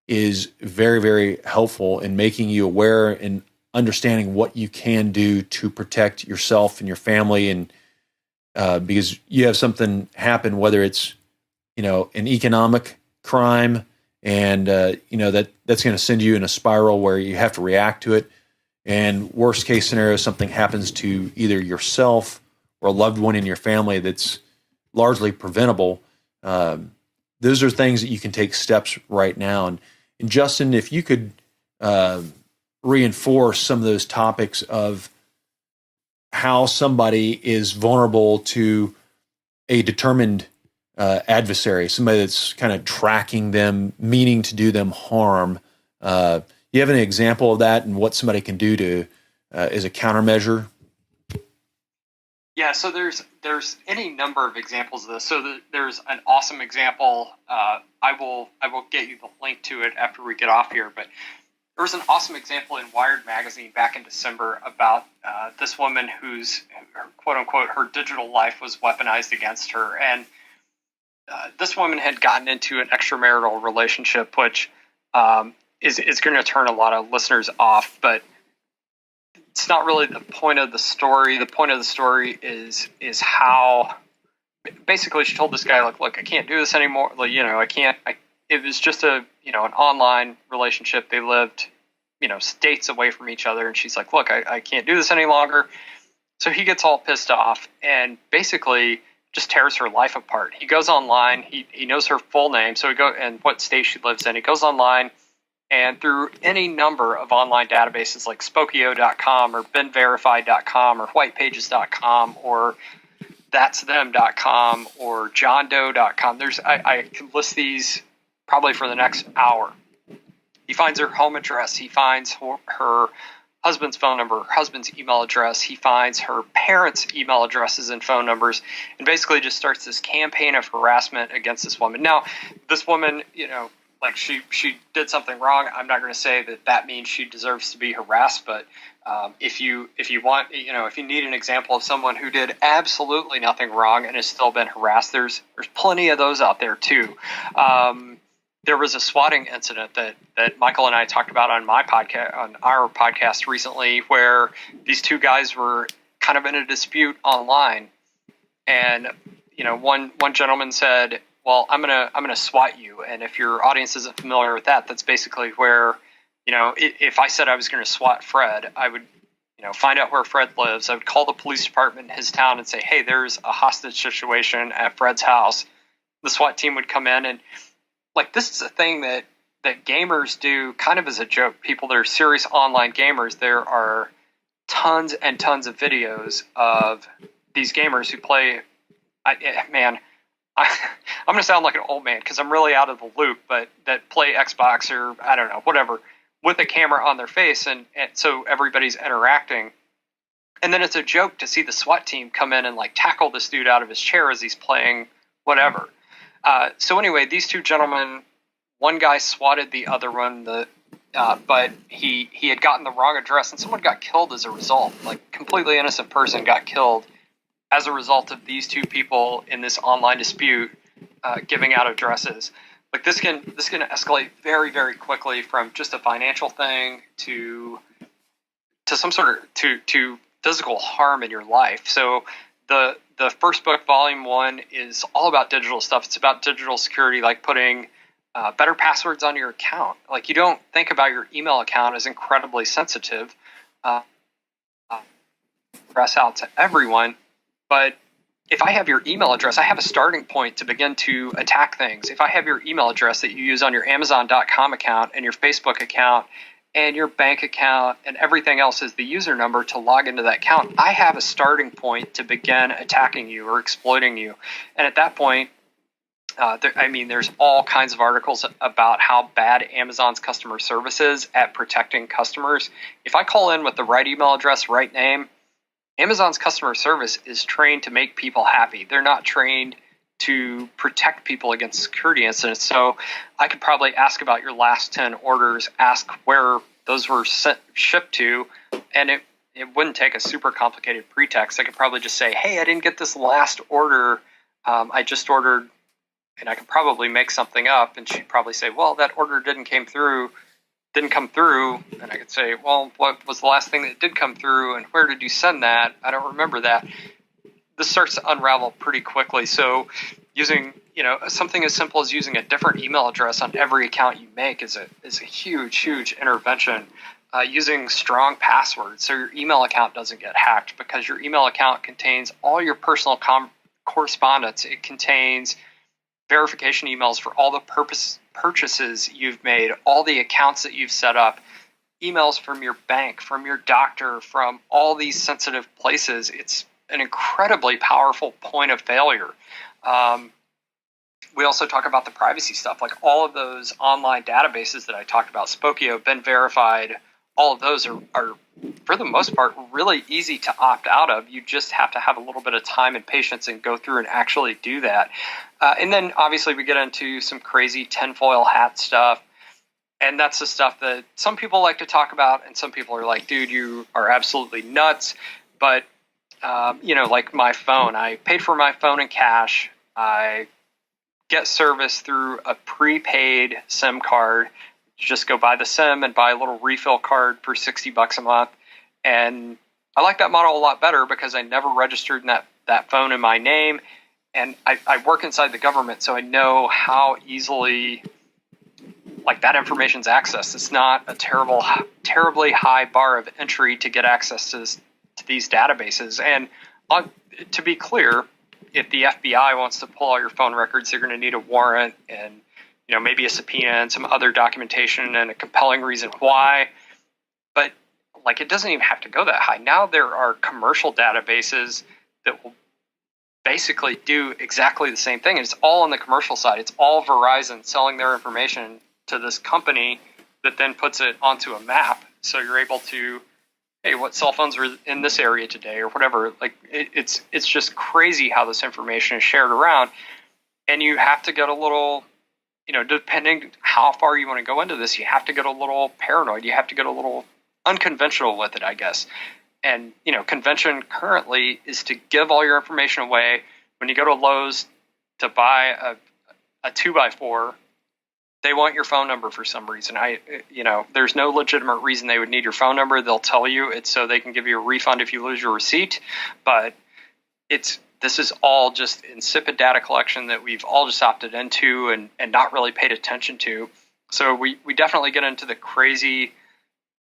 is very, very helpful in making you aware and understanding what you can do to protect yourself and your family. And because you have something happen, whether it's, an economic crime, and that's going to send you in a spiral where you have to react to it. And worst case scenario, something happens to either yourself or a loved one in your family that's largely preventable. Those are things that you can take steps right now. And Justin, if you could reinforce some of those topics of how somebody is vulnerable to a determined adversary, somebody that's kind of tracking them, meaning to do them harm. You have an example of that and what somebody can do to as a countermeasure? Yeah, so there's any number of examples of this. So there's an awesome example. I will get you the link to it after we get off here. But there was an awesome example in Wired magazine back in December about this woman whose quote unquote her digital life was weaponized against her, and this woman had gotten into an extramarital relationship, which is going to turn a lot of listeners off, but it's not really the point of the story. The point of the story is how basically she told this guy, like, look, I can't do this anymore. Like, I can't. It was just an online relationship. They lived, states away from each other, and she's like, look, I can't do this any longer. So he gets all pissed off and basically just tears her life apart. He goes online. He knows her full name, so and what state she lives in. He goes online. And through any number of online databases like Spokio.com or BeenVerified.com or WhitePages.com or That'sThem.com or JohnDoe.com, I can list these probably for the next hour. He finds her home address. He finds her husband's phone number, her husband's email address. He finds her parents' email addresses and phone numbers, and basically just starts this campaign of harassment against this woman. Now, this woman, like she did something wrong. I'm not going to say that means she deserves to be harassed, but if you want, if you need an example of someone who did absolutely nothing wrong and has still been harassed, there's plenty of those out there too. There was a swatting incident that Michael and I talked about on our podcast recently, where these two guys were kind of in a dispute online, and one gentleman said, well, I'm gonna SWAT you. And if your audience isn't familiar with that, that's basically where, if I said I was going to SWAT Fred, I would, find out where Fred lives. I would call the police department in his town and say, hey, there's a hostage situation at Fred's house. The SWAT team would come in, and like, this is a thing that gamers do kind of as a joke. People that are serious online gamers, there are tons and tons of videos of these gamers who play. I'm going to sound like an old man because I'm really out of the loop, but that play Xbox or I don't know, whatever, with a camera on their face, and so everybody's interacting. And then it's a joke to see the SWAT team come in and like tackle this dude out of his chair as he's playing whatever. So anyway, these two gentlemen, one guy swatted the other one, but he had gotten the wrong address, and someone got killed as a result. Like, completely innocent person got killed as a result of these two people in this online dispute giving out addresses. Like, this can escalate very, very quickly from just a financial thing to some sort of to physical harm in your life. So the first book, volume 1, is all about digital stuff. It's about digital security, like putting better passwords on your account. Like, you don't think about your email account as incredibly sensitive. Press out to everyone. But if I have your email address, I have a starting point to begin to attack things. If I have your email address that you use on your Amazon.com account and your Facebook account and your bank account and everything else is the user number to log into that account, I have a starting point to begin attacking you or exploiting you. And at that point, there's all kinds of articles about how bad Amazon's customer service is at protecting customers. If I call in with the right email address, right name, Amazon's customer service is trained to make people happy. They're not trained to protect people against security incidents. So I could probably ask about your last 10 orders, ask where those were shipped to, and it wouldn't take a super complicated pretext. I could probably just say, hey, I didn't get this last order. I just ordered, and I could probably make something up, and she'd probably say, well, that order didn't come through, and I could say, well, what was the last thing that did come through, and where did you send that? I don't remember that. This starts to unravel pretty quickly. So using, something as simple as using a different email address on every account you make is a huge, huge intervention. Using strong passwords so your email account doesn't get hacked, because your email account contains all your personal correspondence. It contains verification emails for all the purchases you've made, all the accounts that you've set up, emails from your bank, from your doctor, from all these sensitive places. It's an incredibly powerful point of failure. We also talk about the privacy stuff, like all of those online databases that I talked about, Spokio, been verified. All of those are, for the most part, really easy to opt out of. You just have to have a little bit of time and patience and go through and actually do that. And then, obviously, we get into some crazy tinfoil hat stuff. And that's the stuff that some people like to talk about, and some people are like, dude, you are absolutely nuts. But, like my phone, I paid for my phone in cash. I get service through a prepaid SIM card. Just go buy the SIM and buy a little refill card for $60 a month. And I like that model a lot better because I never registered that phone in my name. And I work inside the government, so I know how easily that information's accessed. It's not a terribly high bar of entry to get access to these databases. And to be clear, if the FBI wants to pull all your phone records, they're going to need a warrant and maybe a subpoena and some other documentation and a compelling reason why. But it doesn't even have to go that high. Now there are commercial databases that will basically do exactly the same thing. And it's all on the commercial side. It's all Verizon selling their information to this company that then puts it onto a map. So you're able to, hey, what cell phones were in this area today or whatever. It's just crazy how this information is shared around. And you have to get a little depending how far you want to go into this, you have to get a little paranoid. You have to get a little unconventional with it, I guess. And, convention currently is to give all your information away. When you go to Lowe's to buy a 2x4, they want your phone number for some reason. There's no legitimate reason they would need your phone number. They'll tell you it's so they can give you a refund if you lose your receipt. But this is all just insipid data collection that we've all just opted into and not really paid attention to. So we definitely get into the crazy,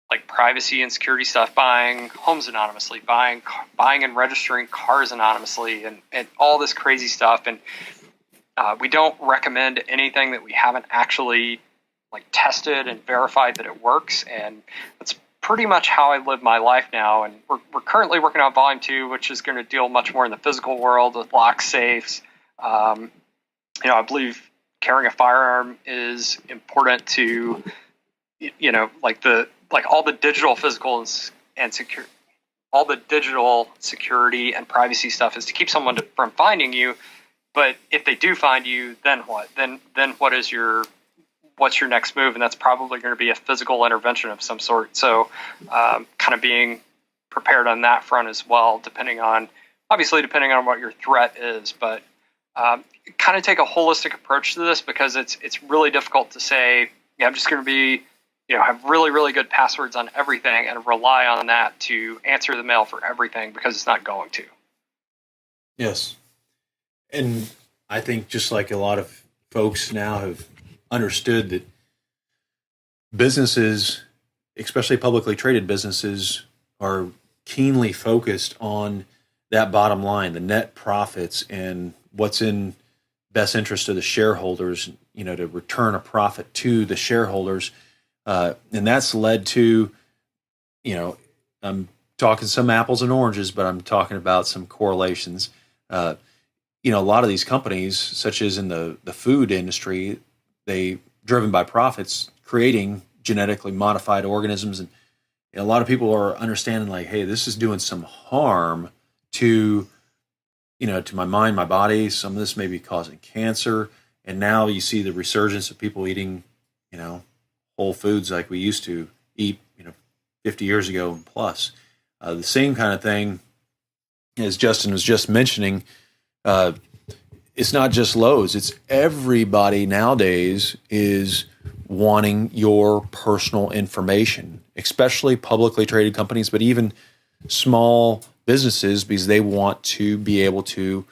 like, privacy and security stuff, buying homes anonymously, buying and registering cars anonymously, and all this crazy stuff. And we don't recommend anything that we haven't actually tested and verified that it works. And that's pretty much how I live my life now. And we're currently working on Volume 2, which is going to deal much more in the physical world with lock safes. I believe carrying a firearm is important to, all the digital physical and secure, all the digital security and privacy stuff is to keep someone from finding you. But if they do find you, then what? Then what's your next move? And that's probably going to be a physical intervention of some sort. So kind of being prepared on that front as well, depending on what your threat is. But kind of take a holistic approach to this, because it's really difficult to say, I'm just going to be, have really, really good passwords on everything and rely on that to answer the mail for everything, because it's not going to. Yes. And I think just like a lot of folks now have understood that businesses, especially publicly traded businesses, are keenly focused on that bottom line, the net profits, and what's in best interest of the shareholders, to return a profit to the shareholders. And that's led to, I'm talking some apples and oranges, but I'm talking about some correlations. A lot of these companies, such as in the food industry, they driven by profits, creating genetically modified organisms. And a lot of people are understanding, like, hey, this is doing some harm to, to my mind, my body. Some of this may be causing cancer. And now you see the resurgence of people eating, whole foods like we used to eat, 50 years ago and plus. The same kind of thing, as Justin was just mentioning, it's not just Lowe's, it's everybody nowadays is wanting your personal information, especially publicly traded companies, but even small businesses, because they want to be able to,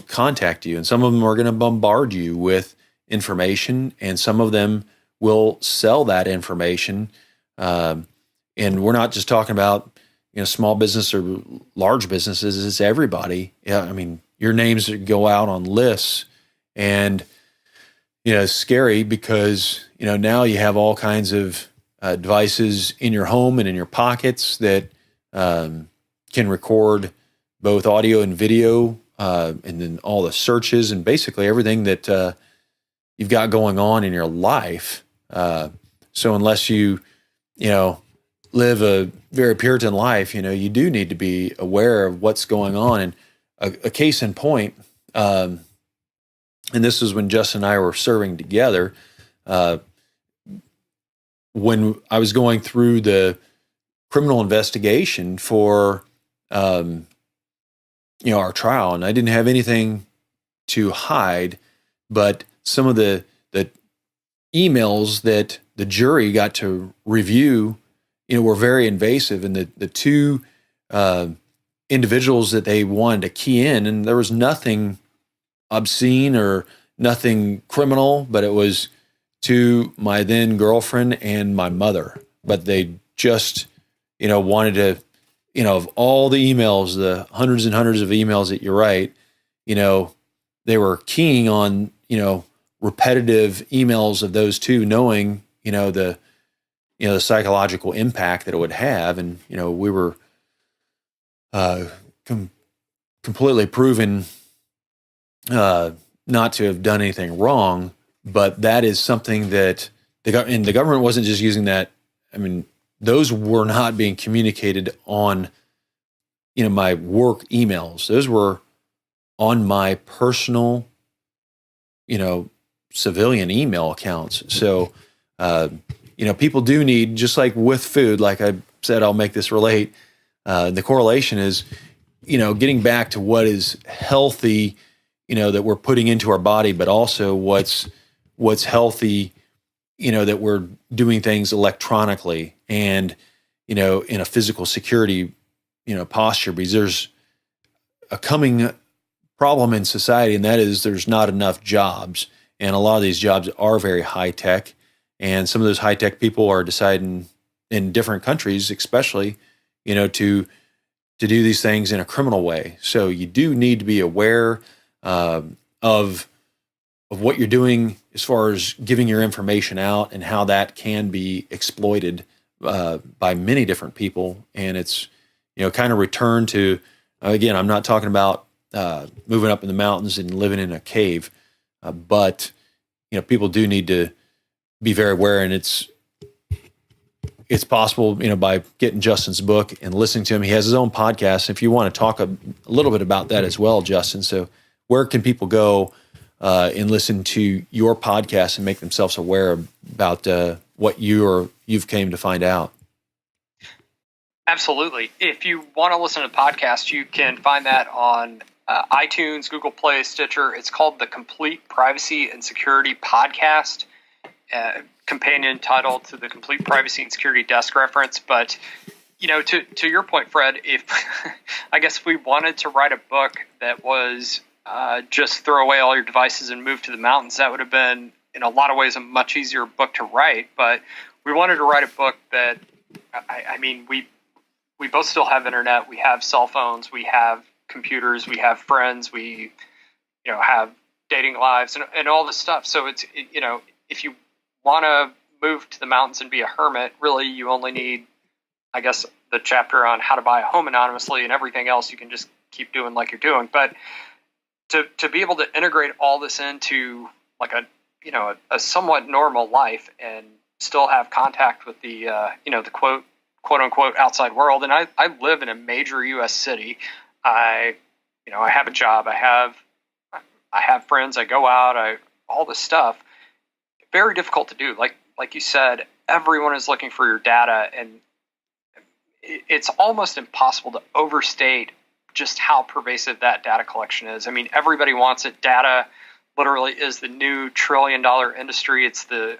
contact you. And some of them are going to bombard you with information, and some of them will sell that information. And we're not just talking about, small business or large businesses, it's everybody. Yeah, I mean, your names go out on lists, and, it's scary because, now you have all kinds of devices in your home and in your pockets that can record both audio and video, and then all the searches and basically everything that you've got going on in your life. So unless you, live a very Puritan life, you do need to be aware of what's going on. And a case in point, and this is when Justin and I were serving together, when I was going through the criminal investigation for, our trial, and I didn't have anything to hide, but some of the emails that the jury got to review, were very invasive, and the two individuals that they wanted to key in, and there was nothing obscene or nothing criminal, but it was to my then girlfriend and my mother. But they just, wanted to, of all the emails, the hundreds and hundreds of emails that you write, they were keying on, repetitive emails of those two, knowing, the psychological impact that it would have. And, we were completely proven not to have done anything wrong, but that is something that the government wasn't just using that. I mean, those were not being communicated on, my work emails. Those were on my personal, civilian email accounts. So, people do need, just like with food, like I said, I'll make this relate. The correlation is, getting back to what is healthy, that we're putting into our body, but also what's healthy, that we're doing things electronically and, in a physical security, posture, because there's a coming problem in society, and that is there's not enough jobs. And a lot of these jobs are very high tech. And some of those high tech people are deciding in different countries, especially, to do these things in a criminal way. So you do need to be aware of what you're doing as far as giving your information out and how that can be exploited by many different people. And it's, kind of return to, again, I'm not talking about moving up in the mountains and living in a cave, but, people do need to be very aware. And it's possible, by getting Justin's book and listening to him. He has his own podcast. If you want to talk a little bit about that as well, Justin. So where can people go and listen to your podcast and make themselves aware about what you've came to find out? Absolutely. If you want to listen to podcasts, you can find that on iTunes, Google Play, Stitcher. It's called the Complete Privacy and Security Podcast. Companion title to the Complete Privacy and Security Desk Reference. But, to your point, Fred, if I guess we wanted to write a book that was just throw away all your devices and move to the mountains, that would have been, in a lot of ways, a much easier book to write. But we wanted to write a book that, we both still have internet, we have cell phones, we have computers, we have friends, we, have dating lives and all this stuff. So it's, if you want to move to the mountains and be a hermit, really you only need, I guess, the chapter on how to buy a home anonymously, and everything else you can just keep doing like you're doing. But to be able to integrate all this into like a somewhat normal life and still have contact with the the quote unquote outside world. And I live in a major U.S. city. I have a job. I have friends. I go out. All this stuff. Very difficult to do. Like you said, everyone is looking for your data, and it's almost impossible to overstate just how pervasive that data collection is. I mean, everybody wants it. Data literally is the new $1 trillion industry. It's the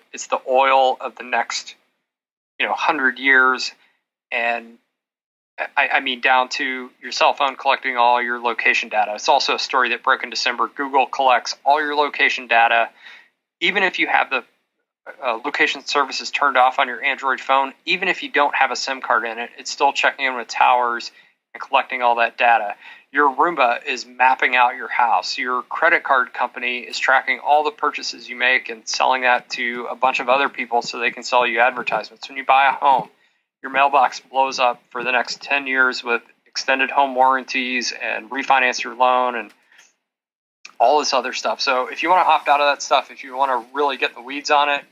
oil of the next 100 years, and I mean down to your cell phone collecting all your location data. It's also a story that broke in December. Google collects all your location data. Even if you have the location services turned off on your Android phone, even if you don't have a SIM card in it, it's still checking in with towers and collecting all that data. Your Roomba is mapping out your house. Your credit card company is tracking all the purchases you make and selling that to a bunch of other people so they can sell you advertisements. When you buy a home, your mailbox blows up for the next 10 years with extended home warranties and refinance your loan and all this other stuff. So if you want to opt out of that stuff, if you want to really get the weeds on it,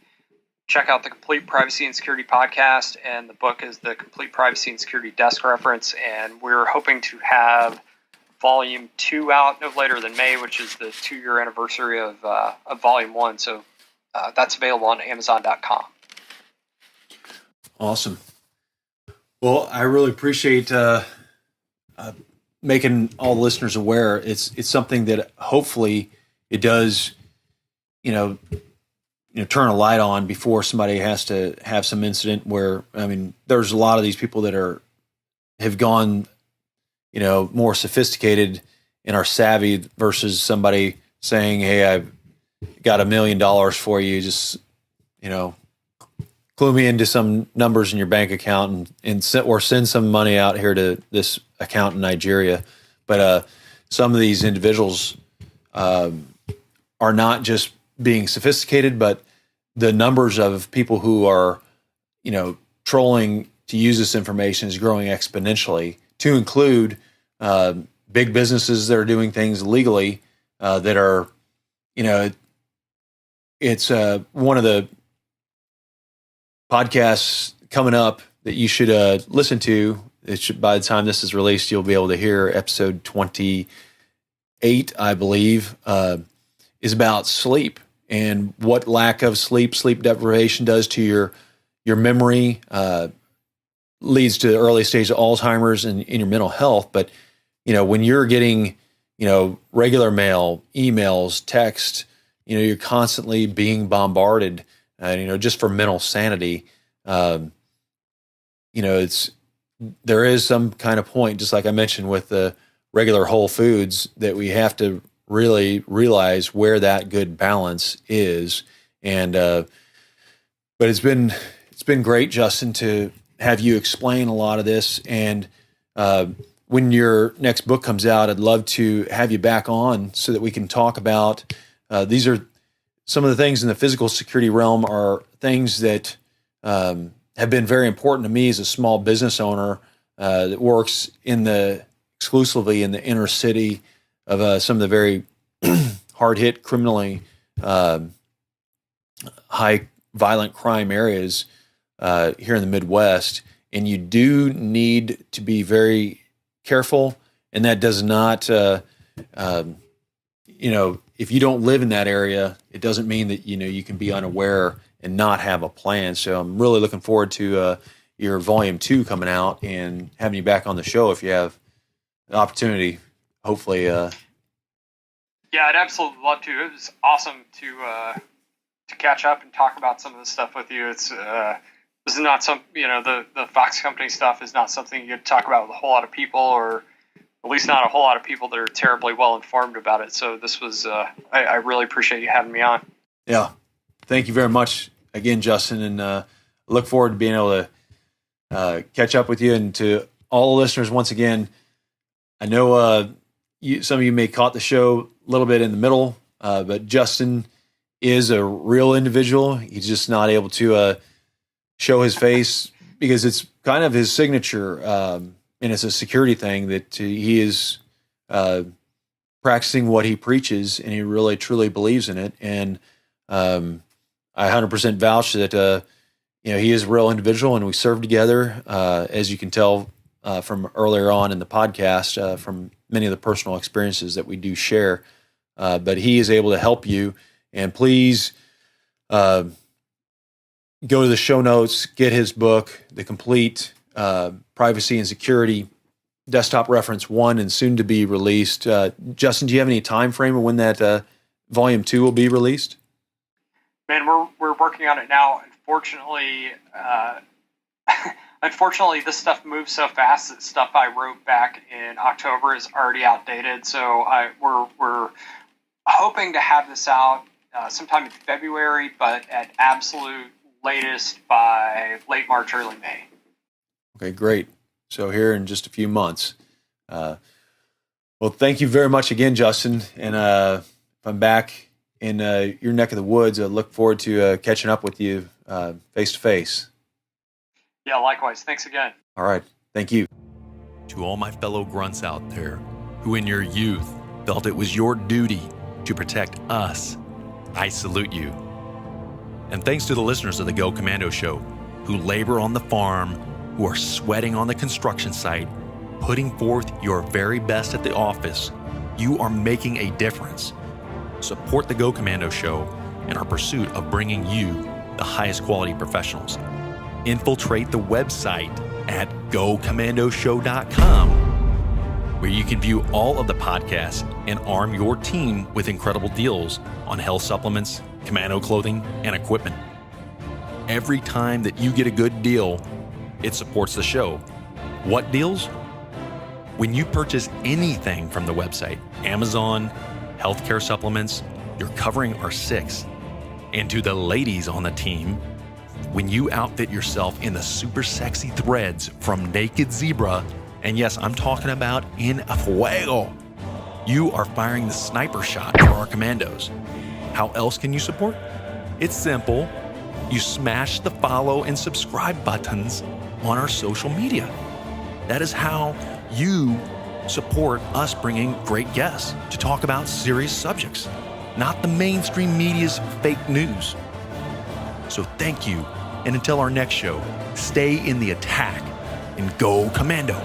check out the Complete Privacy and Security Podcast, and the book is the Complete Privacy and Security Desk Reference, and we're hoping to have Volume 2 out no later than May, which is the 2-year anniversary of Volume 1, so that's available on Amazon.com. Awesome. Well, I really appreciate making all the listeners aware. It's something that hopefully it does, turn a light on before somebody has to have some incident where, there's a lot of these people that have gone, more sophisticated and are savvy versus somebody saying, "Hey, I've got $1 million for you. Just, clue me into some numbers in your bank account or send some money out here to this account in Nigeria." But some of these individuals are not just being sophisticated, but the numbers of people who are, trolling to use this information is growing exponentially, to include big businesses that are doing things legally that are, it's one of the podcasts coming up that you should listen to. By the time this is released, you'll be able to hear episode 28, I believe, is about sleep and what lack of sleep deprivation does to your memory, leads to early stage of Alzheimer's and in your mental health. But, when you're getting, regular mail, emails, text, you're constantly being bombarded, just for mental sanity. There is some kind of point, just like I mentioned with the regular whole foods, that we have to really realize where that good balance is. And, but it's been great, Justin, to have you explain a lot of this. And, when your next book comes out, I'd love to have you back on so that we can talk about, these are some of the things in the physical security realm are things that, have been very important to me as a small business owner, that works exclusively in the inner city of some of the very hard-hit, criminally high violent crime areas here in the Midwest. And you do need to be very careful. And that does not, if you don't live in that area, it doesn't mean that, you can be unaware and not have a plan. So I'm really looking forward to your volume 2 coming out and having you back on the show if you have an opportunity, hopefully. Yeah, I'd absolutely love to. It was awesome to catch up and talk about some of this stuff with you. It's this is not some, the Fox Company stuff is not something you get to talk about with a whole lot of people, or at least not a whole lot of people that are terribly well informed about it. So this was, I really appreciate you having me on. Yeah. Thank you very much again, Justin. And look forward to being able to catch up with you. And to all the listeners, once again, I know some of you may caught the show a little bit in the middle, but Justin is a real individual. He's just not able to show his face because it's kind of his signature, and it's a security thing that he is practicing what he preaches, and he really truly believes in it. And I 100% vouch that he is a real individual, and we serve together, as you can tell from earlier on in the podcast, from many of the personal experiences that we do share. But he is able to help you, and please go to the show notes, get his book, The Complete Privacy and Security Desktop Reference 1, and soon to be released. Justin, do you have any time frame of when that volume 2 will be released? Man, we're working on it now. Unfortunately, this stuff moves so fast that stuff I wrote back in October is already outdated. So we're hoping to have this out sometime in February, but at absolute latest by late March, early May. Okay, great. So here in just a few months. Well, thank you very much again, Justin. And if I'm back in your neck of the woods, I look forward to catching up with you face to face. Yeah, likewise. Thanks again. All right. Thank you. To all my fellow grunts out there who in your youth felt it was your duty to protect us, I salute you. And thanks to the listeners of the Go Commando Show who labor on the farm, who are sweating on the construction site, putting forth your very best at the office. You are making a difference. Support the Go Commando Show in our pursuit of bringing you the highest quality professionals. Infiltrate the website at gocommandoshow.com, where you can view all of the podcasts and arm your team with incredible deals on health supplements, commando clothing, and equipment. Every time that you get a good deal, it supports the show. What deals? When you purchase anything from the website, Amazon, healthcare supplements, you're covering our 6. And to the ladies on the team, when you outfit yourself in the super sexy threads from Naked Zebra, and yes, I'm talking about in fuego, you are firing the sniper shot for our commandos. How else can you support? It's simple. You smash the follow and subscribe buttons on our social media. That is how you support us bringing great guests to talk about serious subjects, not the mainstream media's fake news. So thank you, and until our next show, stay in the attack and go Commando.